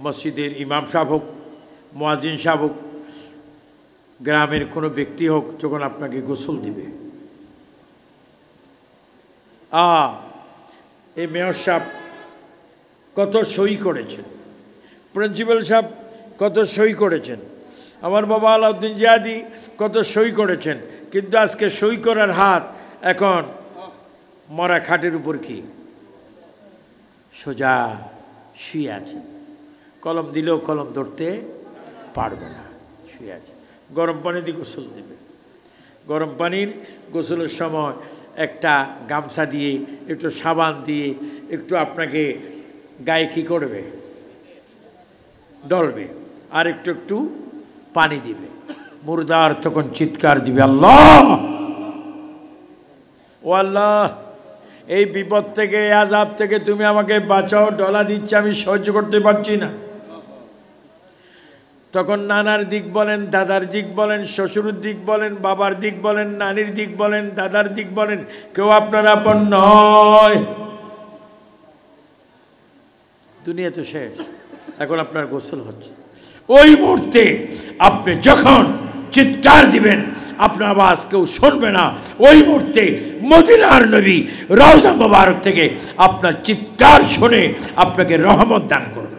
মসজিদের ইমাম সাহেব হোক, মুয়াজ্জিন সাহেব হোক, গ্রামের কোনো ব্যক্তি হোক, যখন আপনাকে গোসল দিবে। এই মেয়র সাহেব কত সই করেছেন, প্রিন্সিপাল সাহেব কত সই করেছেন, আমার বাবা আলাউদ্দিন জিহাদি কত সই করেছেন, কিন্তু আজকে সই করার হাত এখন মরা খাটের উপর কি সোজা শুয়ে আছেন। কলম দিলেও কলম ধরতে পারবে না, শুয়ে আছে। গরম পানি দিয়ে গোসল দেবে। গরম পানির গোসলের সময় একটা গামছা দিয়ে, একটু সাবান দিয়ে, একটু আপনাকে গায়ে কী করবে, ডলবে, আর একটু একটু পানি দিবে। মুর্দার তখন চিৎকার দিবে, আল্লাহ ও আল্লাহ, এই বিপদ থেকে, এই আযাব থেকে তুমি আমাকে বাঁচাও, ডলা দিচ্ছে, আমি সহ্য করতে পারছি না। তখন নানার দিক বলেন, দাদার দিক বলেন, শ্বশুরের দিক বলেন, বাবার দিক বলেন, নানির দিক বলেন, দাদার দিক বলেন, কেউ আপনার আপন নয়। দুনিয়া তো শেষ, এখন আপনার গোসল হচ্ছে। ওই মুহূর্তে আপনি যখন চিৎকার দিবেন, আপনার আওয়াজ কেউ শুনবে না। ওই মুহূর্তে মদিনার নবী রওজা মোবারক থেকে আপনার চিৎকার শুনে আপনাকে রহমত দান করবে।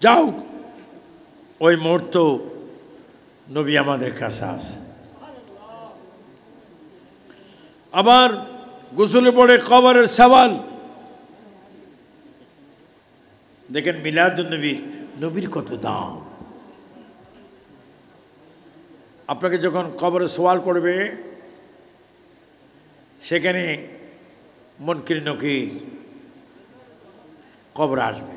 যাও, ওই মুহূর্ত নবী আমাদের কাছে আসে। আবার গোসলে পড়ে কবরের সওয়াল। দেখেন মিলাদুন নবীর, নবীর কত দাম। আপনাকে যখন কবরে সওয়াল করবে, সেখানে মুনকির নকির কবর আসবে।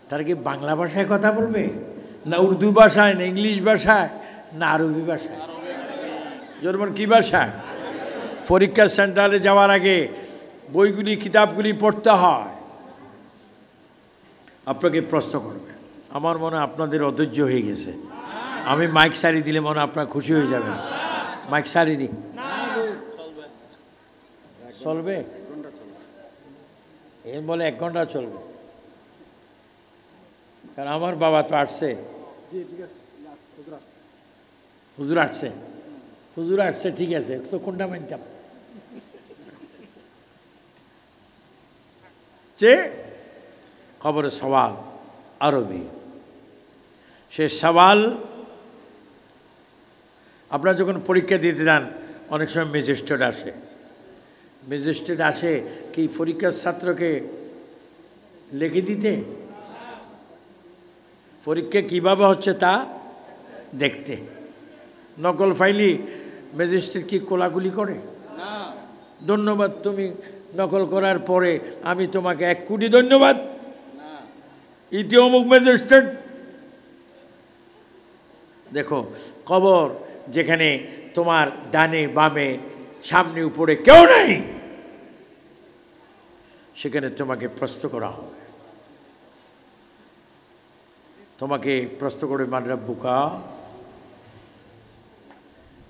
তারা কি বাংলা ভাষায় কথা বলবে, না উর্দু ভাষায়, না ইংলিশ ভাষায়, না আরবি ভাষায়? যেমন কী ভাষায়? পরীক্ষা সেন্টারে যাওয়ার আগে বইগুলি, কিতাবগুলি পড়তে হয়। আপনাকে প্রশ্ন করবে। আমার মনে হয় আপনাদের অধৈর্য হয়ে গেছে। আমি মাইক সারি দিলে মনে হয় আপনার খুশি হয়ে যাবেন। মাইক সারি দিই, চলবে? এর বলে 1 ঘন্টা চলবে, কারণ আমার বাবা তো আসছে। হুজুর আসছে, হুজুর আসছে, ঠিক আছে, তো কোনটা মানতাম? যে খবরে সওয়াল আরবি, সে সওয়াল আপনারা যখন পরীক্ষা দিতে যান, অনেক সময় ম্যাজিস্ট্রেট আসে। ম্যাজিস্ট্রেট আসে কি পরীক্ষার ছাত্রকে লিখে দিতে? পরীক্ষা কিভাবে হচ্ছে তা দেখতে। নকল ফাইলি ম্যাজিস্ট্রেট কি কোলাগুলি করে? ধন্যবাদ, তুমি নকল করার পরে আমি তোমাকে 1 কোটি ধন্যবাদ। ইতি অমুক ম্যাজিস্ট্রেট। দেখো, কবর যেখানে তোমার ডানে বামে সামনে উপরে কেউ নেই, সেখানে তোমাকে প্রশ্ন করা হবে। তোমাকে প্রশ্ন করে মান রাব্বুকা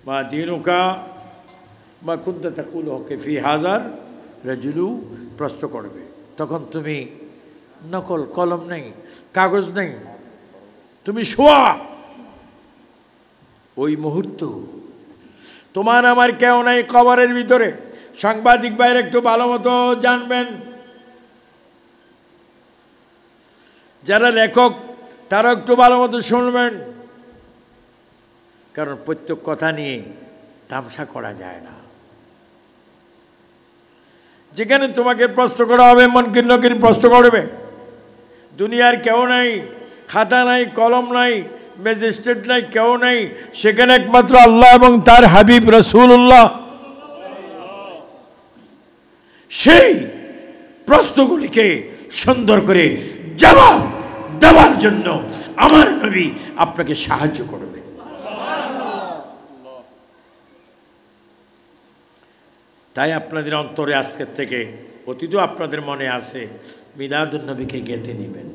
মা দীনুকা মা কুনতা তাকুলু ফি হাযার রাজুলু, প্রশ্ন করবে। তখন তুমি নকল, কলম নেই, কাগজ নেই, তুমি শোয়া। ওই মুহূর্ত তোমার আমার কেউ নাই কবরের ভিতরে। সাংবাদিক ভাইয়ের একটু ভালো মতো জানবেন, যারা লেখক তারা একটু ভালো মতো শুনবেন, কারণ প্রত্যেক কথা নিয়ে তামসা করা যায় না। যেখানে তোমাকে প্রশ্ন করা হবে, মুনকির নকির প্রশ্ন করবে। দুনিয়ার কেউ নাই, খাতা নাই, কলম নাই, ম্যাজিস্ট্রেট নাই, কেউ নাই। সেখানে একমাত্র আল্লাহ এবং তার হাবিব রাসূলুল্লাহ। সেই প্রশ্নগুলিকে সুন্দর করে জবাব দেওয়ার জন্য আমার নবী আপনাকে সাহায্য করবে। তাই আপনাদের অন্তরে আজকের থেকে অতীতও আপনাদের মনে আছে, মিলাদুন নবীকে গেঁথে নেবেন।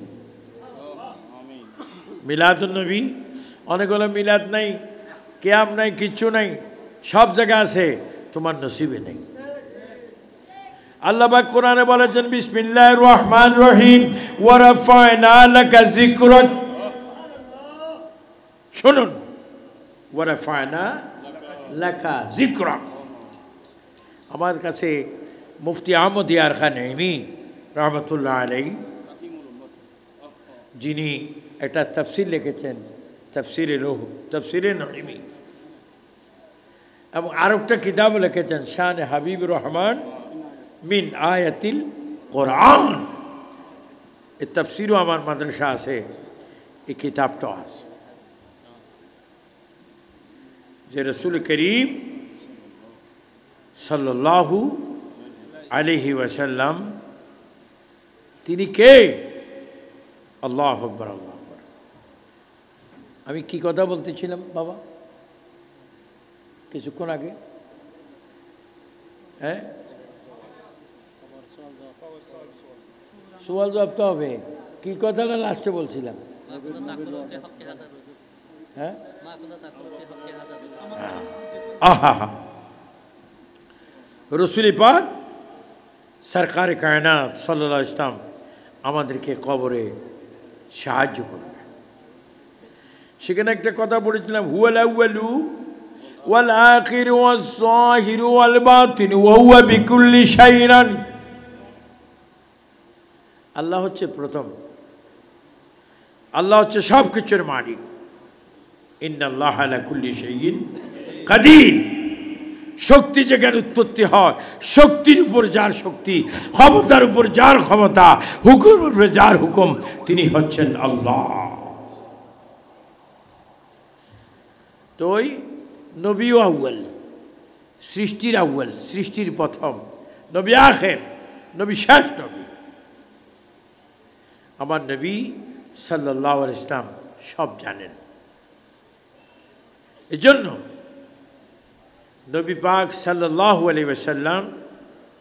মিলাদুন নবী, অনেকগুলো মিলাদ নাই, কিয়াম নাই, কিচ্ছু নাই, সব জায়গায় আছে, তোমার নসিবে নেই। আল্লাহ পাক কোরআনে বলেছেন, বিসমিল্লাহির রহমানির রহিম, ওয়া রাফা'না লাকা যিকরাক। শুনুন, ওয়া রাফা'না লাকা যিকরাক। আমার কাছে মুফতি আহমদ ইয়ার খান নঈমী রহমতুল্লাহ আলাইহি, যিনি একটা তাফসীর লিখেছেন, তাফসীরে লৌহ, তাফসীরে নঈমী, এবং আরেকটা কিতাব লিখেছেন শান হাবিবুর রহমান মিন আয়াতিল কোরআন। এই তাফসীরও আমার মাদ্রাসা আছে, এই কিতাবটা আছে, যে রাসূল করিম সাল্লাল্লাহু আলাইহি ওয়াসাল্লাম তিনি কে? আল্লাহু আকবার, আল্লাহু আকবার। আমি কি কথা বলতেছিলাম বাবা কিছুক্ষণ আগে? হ্যাঁ, সওয়াল জবাব তো হবে। কি কথাটা লাস্টে বলছিলাম? হ্যাঁ, আহা, রসুল পাক সরকার কায়নাত সাল্লাল্লাহু আলাইহি ওয়াসাল্লাম আমাদেরকে কবরে সাহায্য করবে। সেখানে একটা কথা বলেছিলাম, হুয়াল আউয়ালু ওয়াল আখিরু ওয়াস যাহিরু ওয়াল বাতিন ওয়া হুয়া বিকুল্লি শাইইন। আল্লাহ হচ্ছে প্রথম, আল্লাহ হচ্ছে সব কিছুর মালিক। ইন্নাল্লাহা আলা কুল্লি শাইইন কাদির। শক্তি যেখানে উৎপত্তি হয়, শক্তির উপর যার শক্তি, ক্ষমতার উপর যার ক্ষমতা, হুকুমের উপর যার হুকুম, তিনি হচ্ছেন আল্লাহ। তো ওই নবী আউয়াল, সৃষ্টির আউয়াল, সৃষ্টির প্রথম, নবী আখের, নবী শেষ নবী। আমার নবী সাল্লাল্লাহু আলাইহি ওয়াসাল্লাম সব জানেন। এজন্য নবী পাক সাল্লাল্লাহু আলাইহি ওয়াসাল্লাম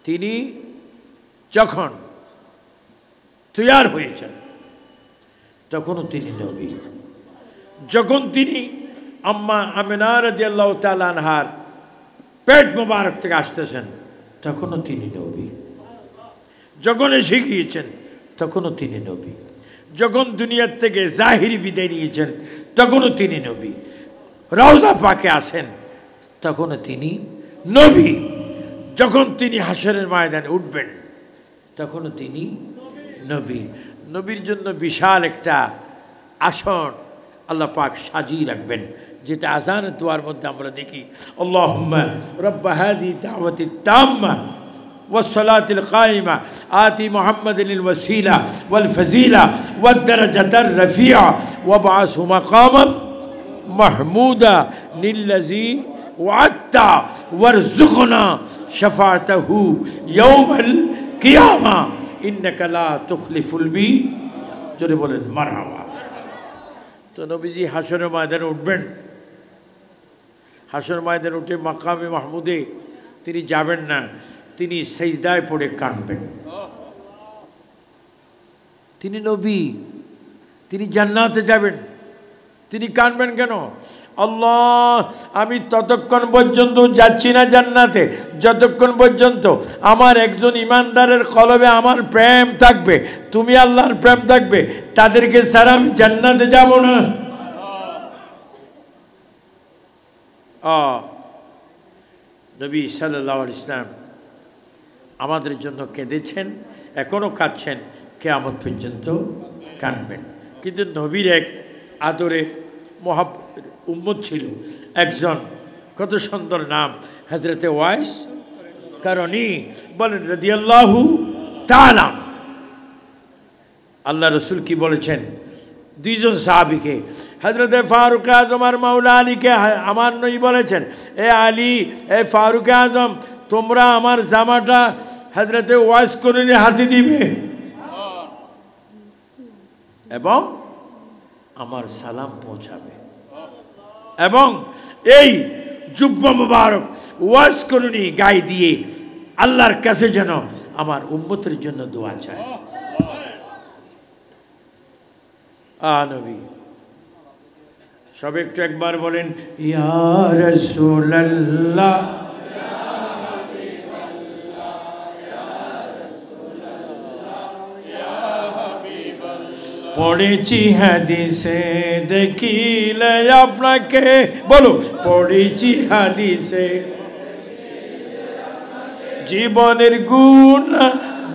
তিনি যখন তৈয়ার হয়েছেন তখনও তিনি নবী। যখন তিনি আম্মা আমিনা রাদিয়াল্লাহু তাআলা আনহার পেট মোবারক থেকে আসতেছেন তখনও তিনি নবী। যখন এসে গিয়েছেন তখনও তিনি নবী। যখন দুনিয়ার থেকে জাহিরি বিদায় নিয়েছেন তখনও তিনি নবী। রওজা পাকে আসেন তখনও তিনি নবী। যখন তিনি হাশরের ময়দানে উঠবেন তখনও তিনি নবী। নবীর জন্য বিশাল একটা আসন আল্লাহ পাক সাজিয়ে রাখবেন, যেটা আযানের দোয়ার মধ্যে আমরা দেখি, আল্লাহুম্মা রাব্বা হাযিহি দাওয়াতিত তাম্মা ওয়াস-সালাতিল কায়িমা আতি মুহাম্মাদিল ওয়াসিলা ওয়াল ফাজিলা ওয়াদ দারাজাতার রাফিআ ওয়াবআসহু মাকামান মাহমুদা লিল্লাযী ওয়া'আদতা ওয়ারযুকনা শাফাআতাহু ইয়াওমাল কিয়ামা ইন্নাকা লা তুখলিফুল মি'আদ। জোরে বলেন মারহাবা। তো নবীজি হাশরের ময়দানে উঠবেন। হাশর ময়দানে উঠে মাকামে মাহমুদে তিনি যাবেন না, তিনি সেজদায় পড়ে কাঁদবেন। তিনি নবী, তিনি জান্নাতে যাবেন, তিনি কাঁদবেন কেন? আল্লাহ, আমি ততক্ষণ পর্যন্ত যাচ্ছি না জান্নাতে যতক্ষণ পর্যন্ত আমার একজন ইমানদারের কলবে আমার প্রেম থাকবে, তুমি আল্লাহর প্রেম থাকবে, তাদেরকে ছাড়া আমি জান্নাতে যাব না। নবী সাল্লাল্লাহু আলাইহি ওয়াসাল্লাম আমাদের জন্য কেঁদেছেন, এখনও কাঁদছেন, কিয়ামত পর্যন্ত কাঁদবেন। কিন্তু নবীর এক আদরের মহাব্বতের উম্মত ছিল একজন, কত সুন্দর নাম, হযরতে ওয়াইস কারণী। বলেন রাদিয়াল্লাহু তাআলা। আল্লাহ রসুল কি বলেছেন দুইজন সাহাবীকে, হযরতে ফারুক আজম আর মাওলা আলীকে আমার নবী বলেছেন, এ আলী, এ ফারুক আজম, তোমরা আমার জামাটা হযরতে ওয়াইস কারণীর হাতে দিবে এবং আমার সালাম পৌঁছাবে, এবং এই জুব্বা মুবারক ওয়াইস কারণী গায়ে দিয়ে আল্লাহর কাছে যেন আমার উম্মতের জন্য দোয়া চায়। নবী সব একটু একবার বলেন, ইয়া রাসূলুল্লাহ, পড়েছি হাদিসে দেখিলে আপনাকে, বলো, পড়েছি হাদিসে জীবনের গুণ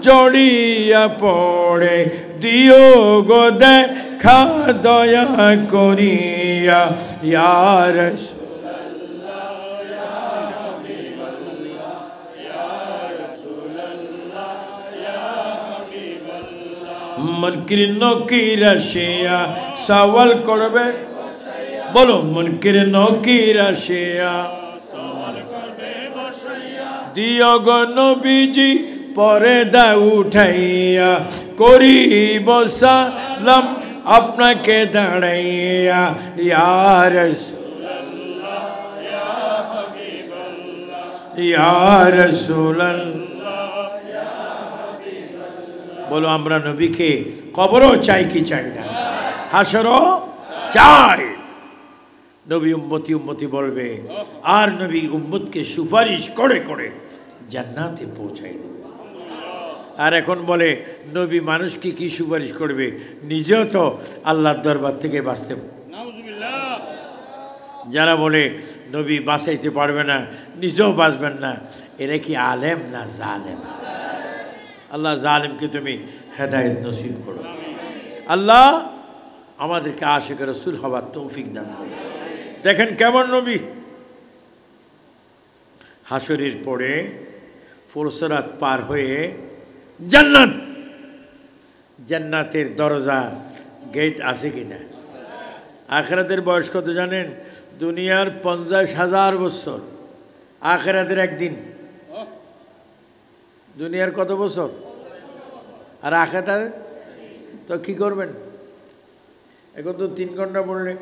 জড়িয়া পড়ে, দিও গো দেখা দয়া করিয়া, ইয়া রাসূলুল্লাহ, ইয়া হাবিবাল্লাহ, ইয়া রাসূলুল্লাহ, ইয়া হাবিবাল্লাহ। মুনকির নকির আসিয়া সওয়াল করবে, বলো, মুনকির নকির আসিয়া দিও গো নবীজি পর্দা উঠাইয়া, করিব সালাম আপনাকে দাঁড়াইয়া। ইয়া রাসূলুল্লাহ ইয়া হাবিবাল্লাহ, ইয়া রাসূলুল্লাহ ইয়া হাবিবাল্লাহ। বলো আমরা নবীকে কবরও চাই কি চাই না? হাসরও চাই। নবী উম্মতি উম্মতি বলবে, আর নবী উম্মতকে সুপারিশ করে করে জান্নাতে পৌঁছাই দেবে। আর এখন বলে নবী মানুষকে কি সুপারিশ করবে, নিজেও তো আল্লাহর দরবার থেকে বাঁচতে। যারা বলে নবী বাঁচাইতে পারবে না, নিজেও বাঁচবেন না, এরা কি আলেম না জালেম? আল্লাহ জালেমকে তুমি হেদায়েত নসিব করো। আল্লাহ আমাদেরকে আশিক রাসূল হওয়ার তৌফিক দান করো। দেখেন কেমন নবী, হাসরের পরে ফুরসরাত পার হয়ে জান্নাত, জান্নাতের দরজা গেট আছে কিনা? আখিরাতের বয়স কত জানেন? দুনিয়ার 50,000 বছর, আখিরাতের একদিন। দুনিয়ার কত বছর? আর আখিরাতে তো কি করবেন? এখন তো 3 ঘন্টা পড়লে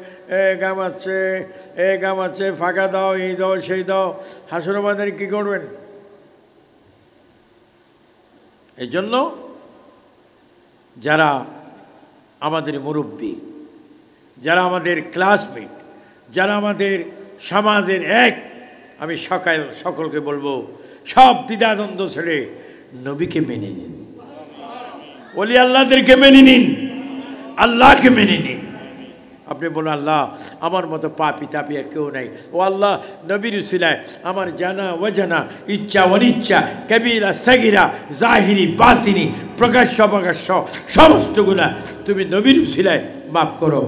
গামাচ্ছে ফাঁকা দাও, এই দাও সেই দাও। হাসর মাঠে কি করবেন? এই জন্য যারা আমাদের মুরব্বী, যারা আমাদের ক্লাসমেট, যারা আমাদের সমাজের এক, আমি সকলকে বলবো সব দ্বিধাদ্বন্দ্ব ছেড়ে নবীকে মেনে নিন, ওলি আল্লাহদেরকে মেনে নিন, আল্লাহকে মেনে নিন। আপনি বলুন আল্লাহ আমার মতো পাপি তাপি আর কেউ নাই। ও আল্লাহ নবীর উসিলায় আমার জানা ওয়াজানা, ইচ্ছা অনিচ্ছা, কবিরা সগিরা, জাহিরি বাতিনি, প্রকাশ্য অপ্রকাশ্য সমস্ত গুনাহ তুমি নবীর উসিলায় মাফ করো।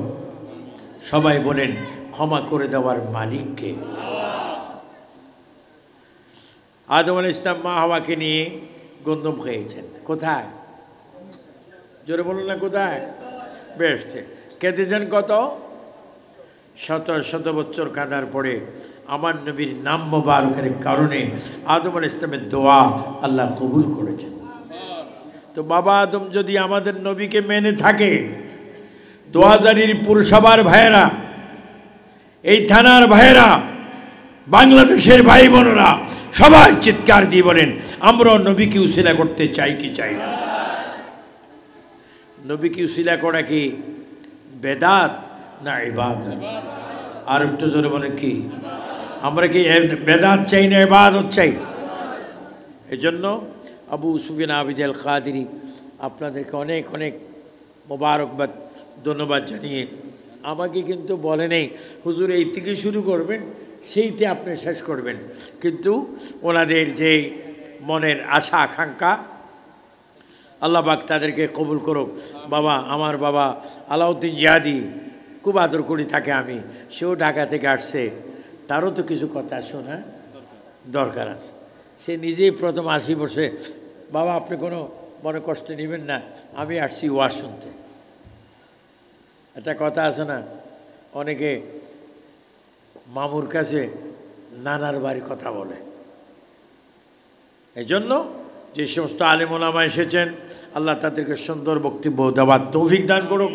সবাই বলেন ক্ষমা করে দেওয়ার মালিককে। আদম আলাইহিস সালাম মা হাওয়াকে নিয়ে গন্ধম খেয়েছেন। কোথায়? জোরে বলুন না কোথায়? বেহেশতে। কেঁদেছেন কত? শত বছর কাঁদার পরে আমার নবীর নাম মোবারকের কারণে আদম আলাইহিস সালামের দোয়া আল্লাহ কবুল করেছেন। তো বাবা আদম যদি আমাদের নবীকে মেনে থাকে, 2000-এর পুরসভার ভাইয়েরা, এই থানার ভাইয়েরা, বাংলাদেশের ভাই বোনেরা সবাই চিৎকার দিয়ে বলেন আমরাও নবীকে উসিলা করতে চাই কি চাই না? নবীকে উসিলা করা কি বেদাত না ইবাদত? আর একটু জোরে বলেন কি আমরা কি বেদাত চাই না ইবাদত চাই? এজন্য আবু সুফিয়ান আবিদ আল কাদেরী আপনাদেরকে অনেক অনেক মোবারকবাদ ধন্যবাদ জানিয়ে, আমাকে কিন্তু বলে নেই হুজুর এই থেকে শুরু করবেন সেইতে আপনি শেষ করবেন, কিন্তু ওনাদের যে মনের আশা আকাঙ্ক্ষা আল্লাহ পাক তাদেরকে কবুল করুক। বাবা আমার বাবা আলাউদ্দিন জিহাদি খুব আদর করি থাকে আমি, সেও ঢাকা থেকে আসছে, তারও তো কিছু কথা শোনা দরকার আছে। সে নিজেই প্রথম 80 বছরে, বাবা আপনি কোনো মনে কষ্ট নেবেন না, আমি আসছি ওয়াজ শুনতে। একটা কথা আছে না, অনেকে মামুর কাছে নানার বাড়ি কথা বলে। এই জন্য যে সমস্ত আলেম ওলামা এসেছেন আল্লাহ তাদেরকে সুন্দর বক্তব্য দেওয়ার তৌফিক দান করুক।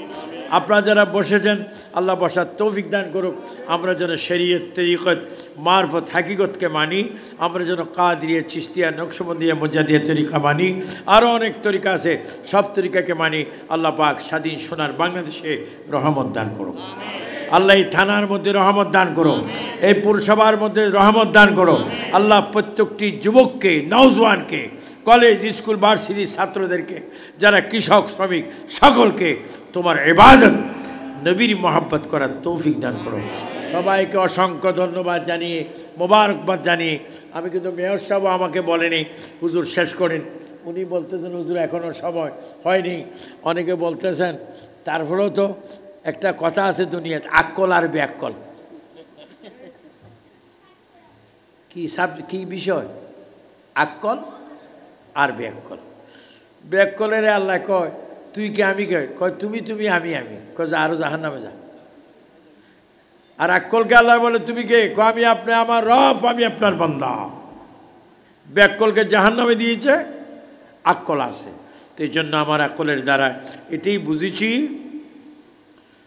আপনারা যারা বসেছেন আল্লাহ বসার তৌফিক দান করুক। আমরা যেন শরীয়ত, তরিকত, মারফত, হাকিকতকে মানি। আমরা যেন কাদরিয়া, চিশতিয়া, নকশবন্দিয়া, মুজাদ্দিয়া তরিকা মানি। আরও অনেক তরিকা আছে, সব তরিকাকে মানি। আল্লাহ পাক স্বাধীন সোনার বাংলাদেশে রহমত দান করুক। আল্লাহ এই থানার মধ্যে রহমত দান করো, এই পুরসভার মধ্যে রহমত দান করো। আল্লাহ প্রত্যেকটি যুবককে, নওজওয়ানকে, কলেজ স্কুল ভার্সিটির ছাত্রদেরকে, যারা কৃষক শ্রমিক, সকলকে তোমার ইবাদত নবীর মহব্বত করার তৌফিক দান করো। সবাইকে অসংখ্য ধন্যবাদ জানিয়ে, মোবারকবাদ জানিয়ে, আমি কিন্তু মেয়র সাহেব আমাকে বলেনি হুজুর শেষ করেন, উনি বলতেছেন হুজুর এখনও সময় হয়নি। অনেকে বলতেছেন, তারপরেও তো একটা কথা আছে দুনিয়াতে, আক্কল আর ব্যাককল। কি বিষয়? আক্কল আর ব্যাককল। ব্যাককলের আল্লাহ কয় তুই কে আমি কে, কয় তুমি তুমি আমি আমি, কয় যা আরো জাহান্নামে যা। আর আক্কলকে আল্লাহ বলে তুমি কে, কয় আমি আপনি আমার রব, আমি আপনার বান্দা। ব্যাককলকে জাহান্নামে দিয়েছে, আকল আছে। তো এই জন্য আমার আকলের দ্বারা এটাই বুঝেছি,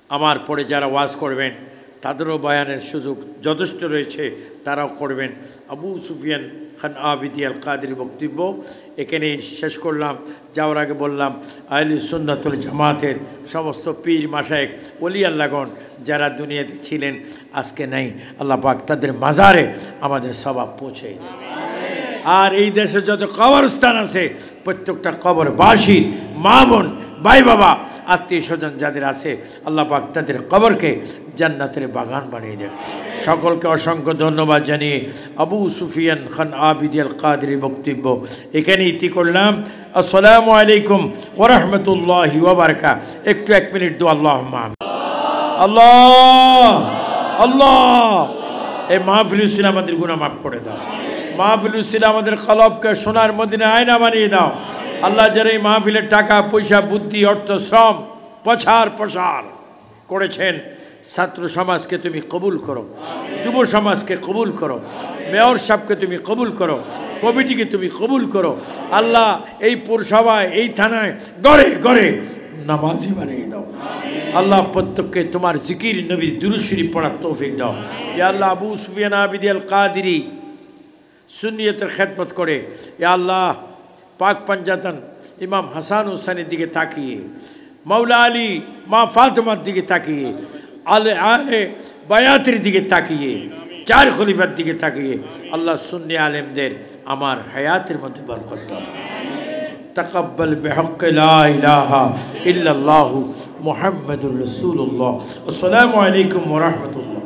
আমার পরে যারা ওয়াজ করবেন তাদেরও বয়ানের সুযোগ যথেষ্ট রয়েছে, তারাও করবেন। আবু সুফিয়ান খান আবিদি আল কাদের বক্তব্য এখানে শেষ করলাম। যাওয়ার আগে বললাম, আহলে সুন্নাতুল জামাতের সমস্ত পীর মাশায়েখ ওলি আল্লাহগণ যারা দুনিয়াতে ছিলেন আজকে নাই, আল্লাহ পাক তাদের মাজারে আমাদের সওয়াব পৌঁছে দেন। আর এই দেশে যত কবরস্থান আছে প্রত্যেকটা কবরবাসী মা বোন ভাই বাবা আত্মীয় স্বজন যাদের আছে আল্লাহ পাক তাদের কবরকে জান্নাতের বাগান বানিয়ে দেন। সকলকে অসংখ্য ধন্যবাদ জানিয়ে আবু সুফিয়ান খান আবিদি আল কাদরি বক্তব্য এখানে ইতি করলাম। আসসালামু আলাইকুম ওয়া রাহমাতুল্লাহি ওয়া বারাকাতুহু। একটু 1 মিনিট দো আল্লাহুম্মা আমিন। আল্লাহ আল্লাহ, এই মাহফিল উসিলা আমাদের গুনাহ মাফ করে দাও। মাহফিল উসিলা আমাদের কলবকে সোনার মদিনা আয়না বানিয়ে দাও। আল্লাহ যারা এই মাহফিলের টাকা পয়সা বুদ্ধি অর্থ শ্রম প্রচার করেছেন, ছাত্র সমাজকে তুমি কবুল করো, যুব সমাজকে কবুল করো, মেয়র সাহেবকে তুমি কবুল করো, কমিটিকে তুমি কবুল করো। আল্লাহ এই পৌরসভায় এই থানায় গড়ে গড়ে নামাজি বানিয়ে দাও। আল্লাহ প্রত্যেককে তোমার জিকির নবী দুরূদ শরীফ পড়ার তৌফিক দাও। ইয়া আল্লাহ আবু সুফিয়ান আবিদি আল কাদরি সুন্নিয়তের খেদমত করে ইয়া আল্লাহ পাক পাঞ্জাতন ইমাম হাসান হুসাইনের দিকে তাকিয়ে, মৌলা আলী মা ফাতেমার দিকে তাকিয়ে, আলে বায়াতের দিকে তাকিয়ে, 4 খলিফার দিকে তাকিয়ে আল্লাহ সুন্নি আলেমদের আমার হায়াতের মধ্যে বরকত দাও। তাকাব্বাল বিহক লা ইলাহা ইল্লাল্লাহু মুহাম্মাদুর রাসূলুল্লাহ। আসসালামু আলাইকুম ওয়া রাহমাতুল্লাহ।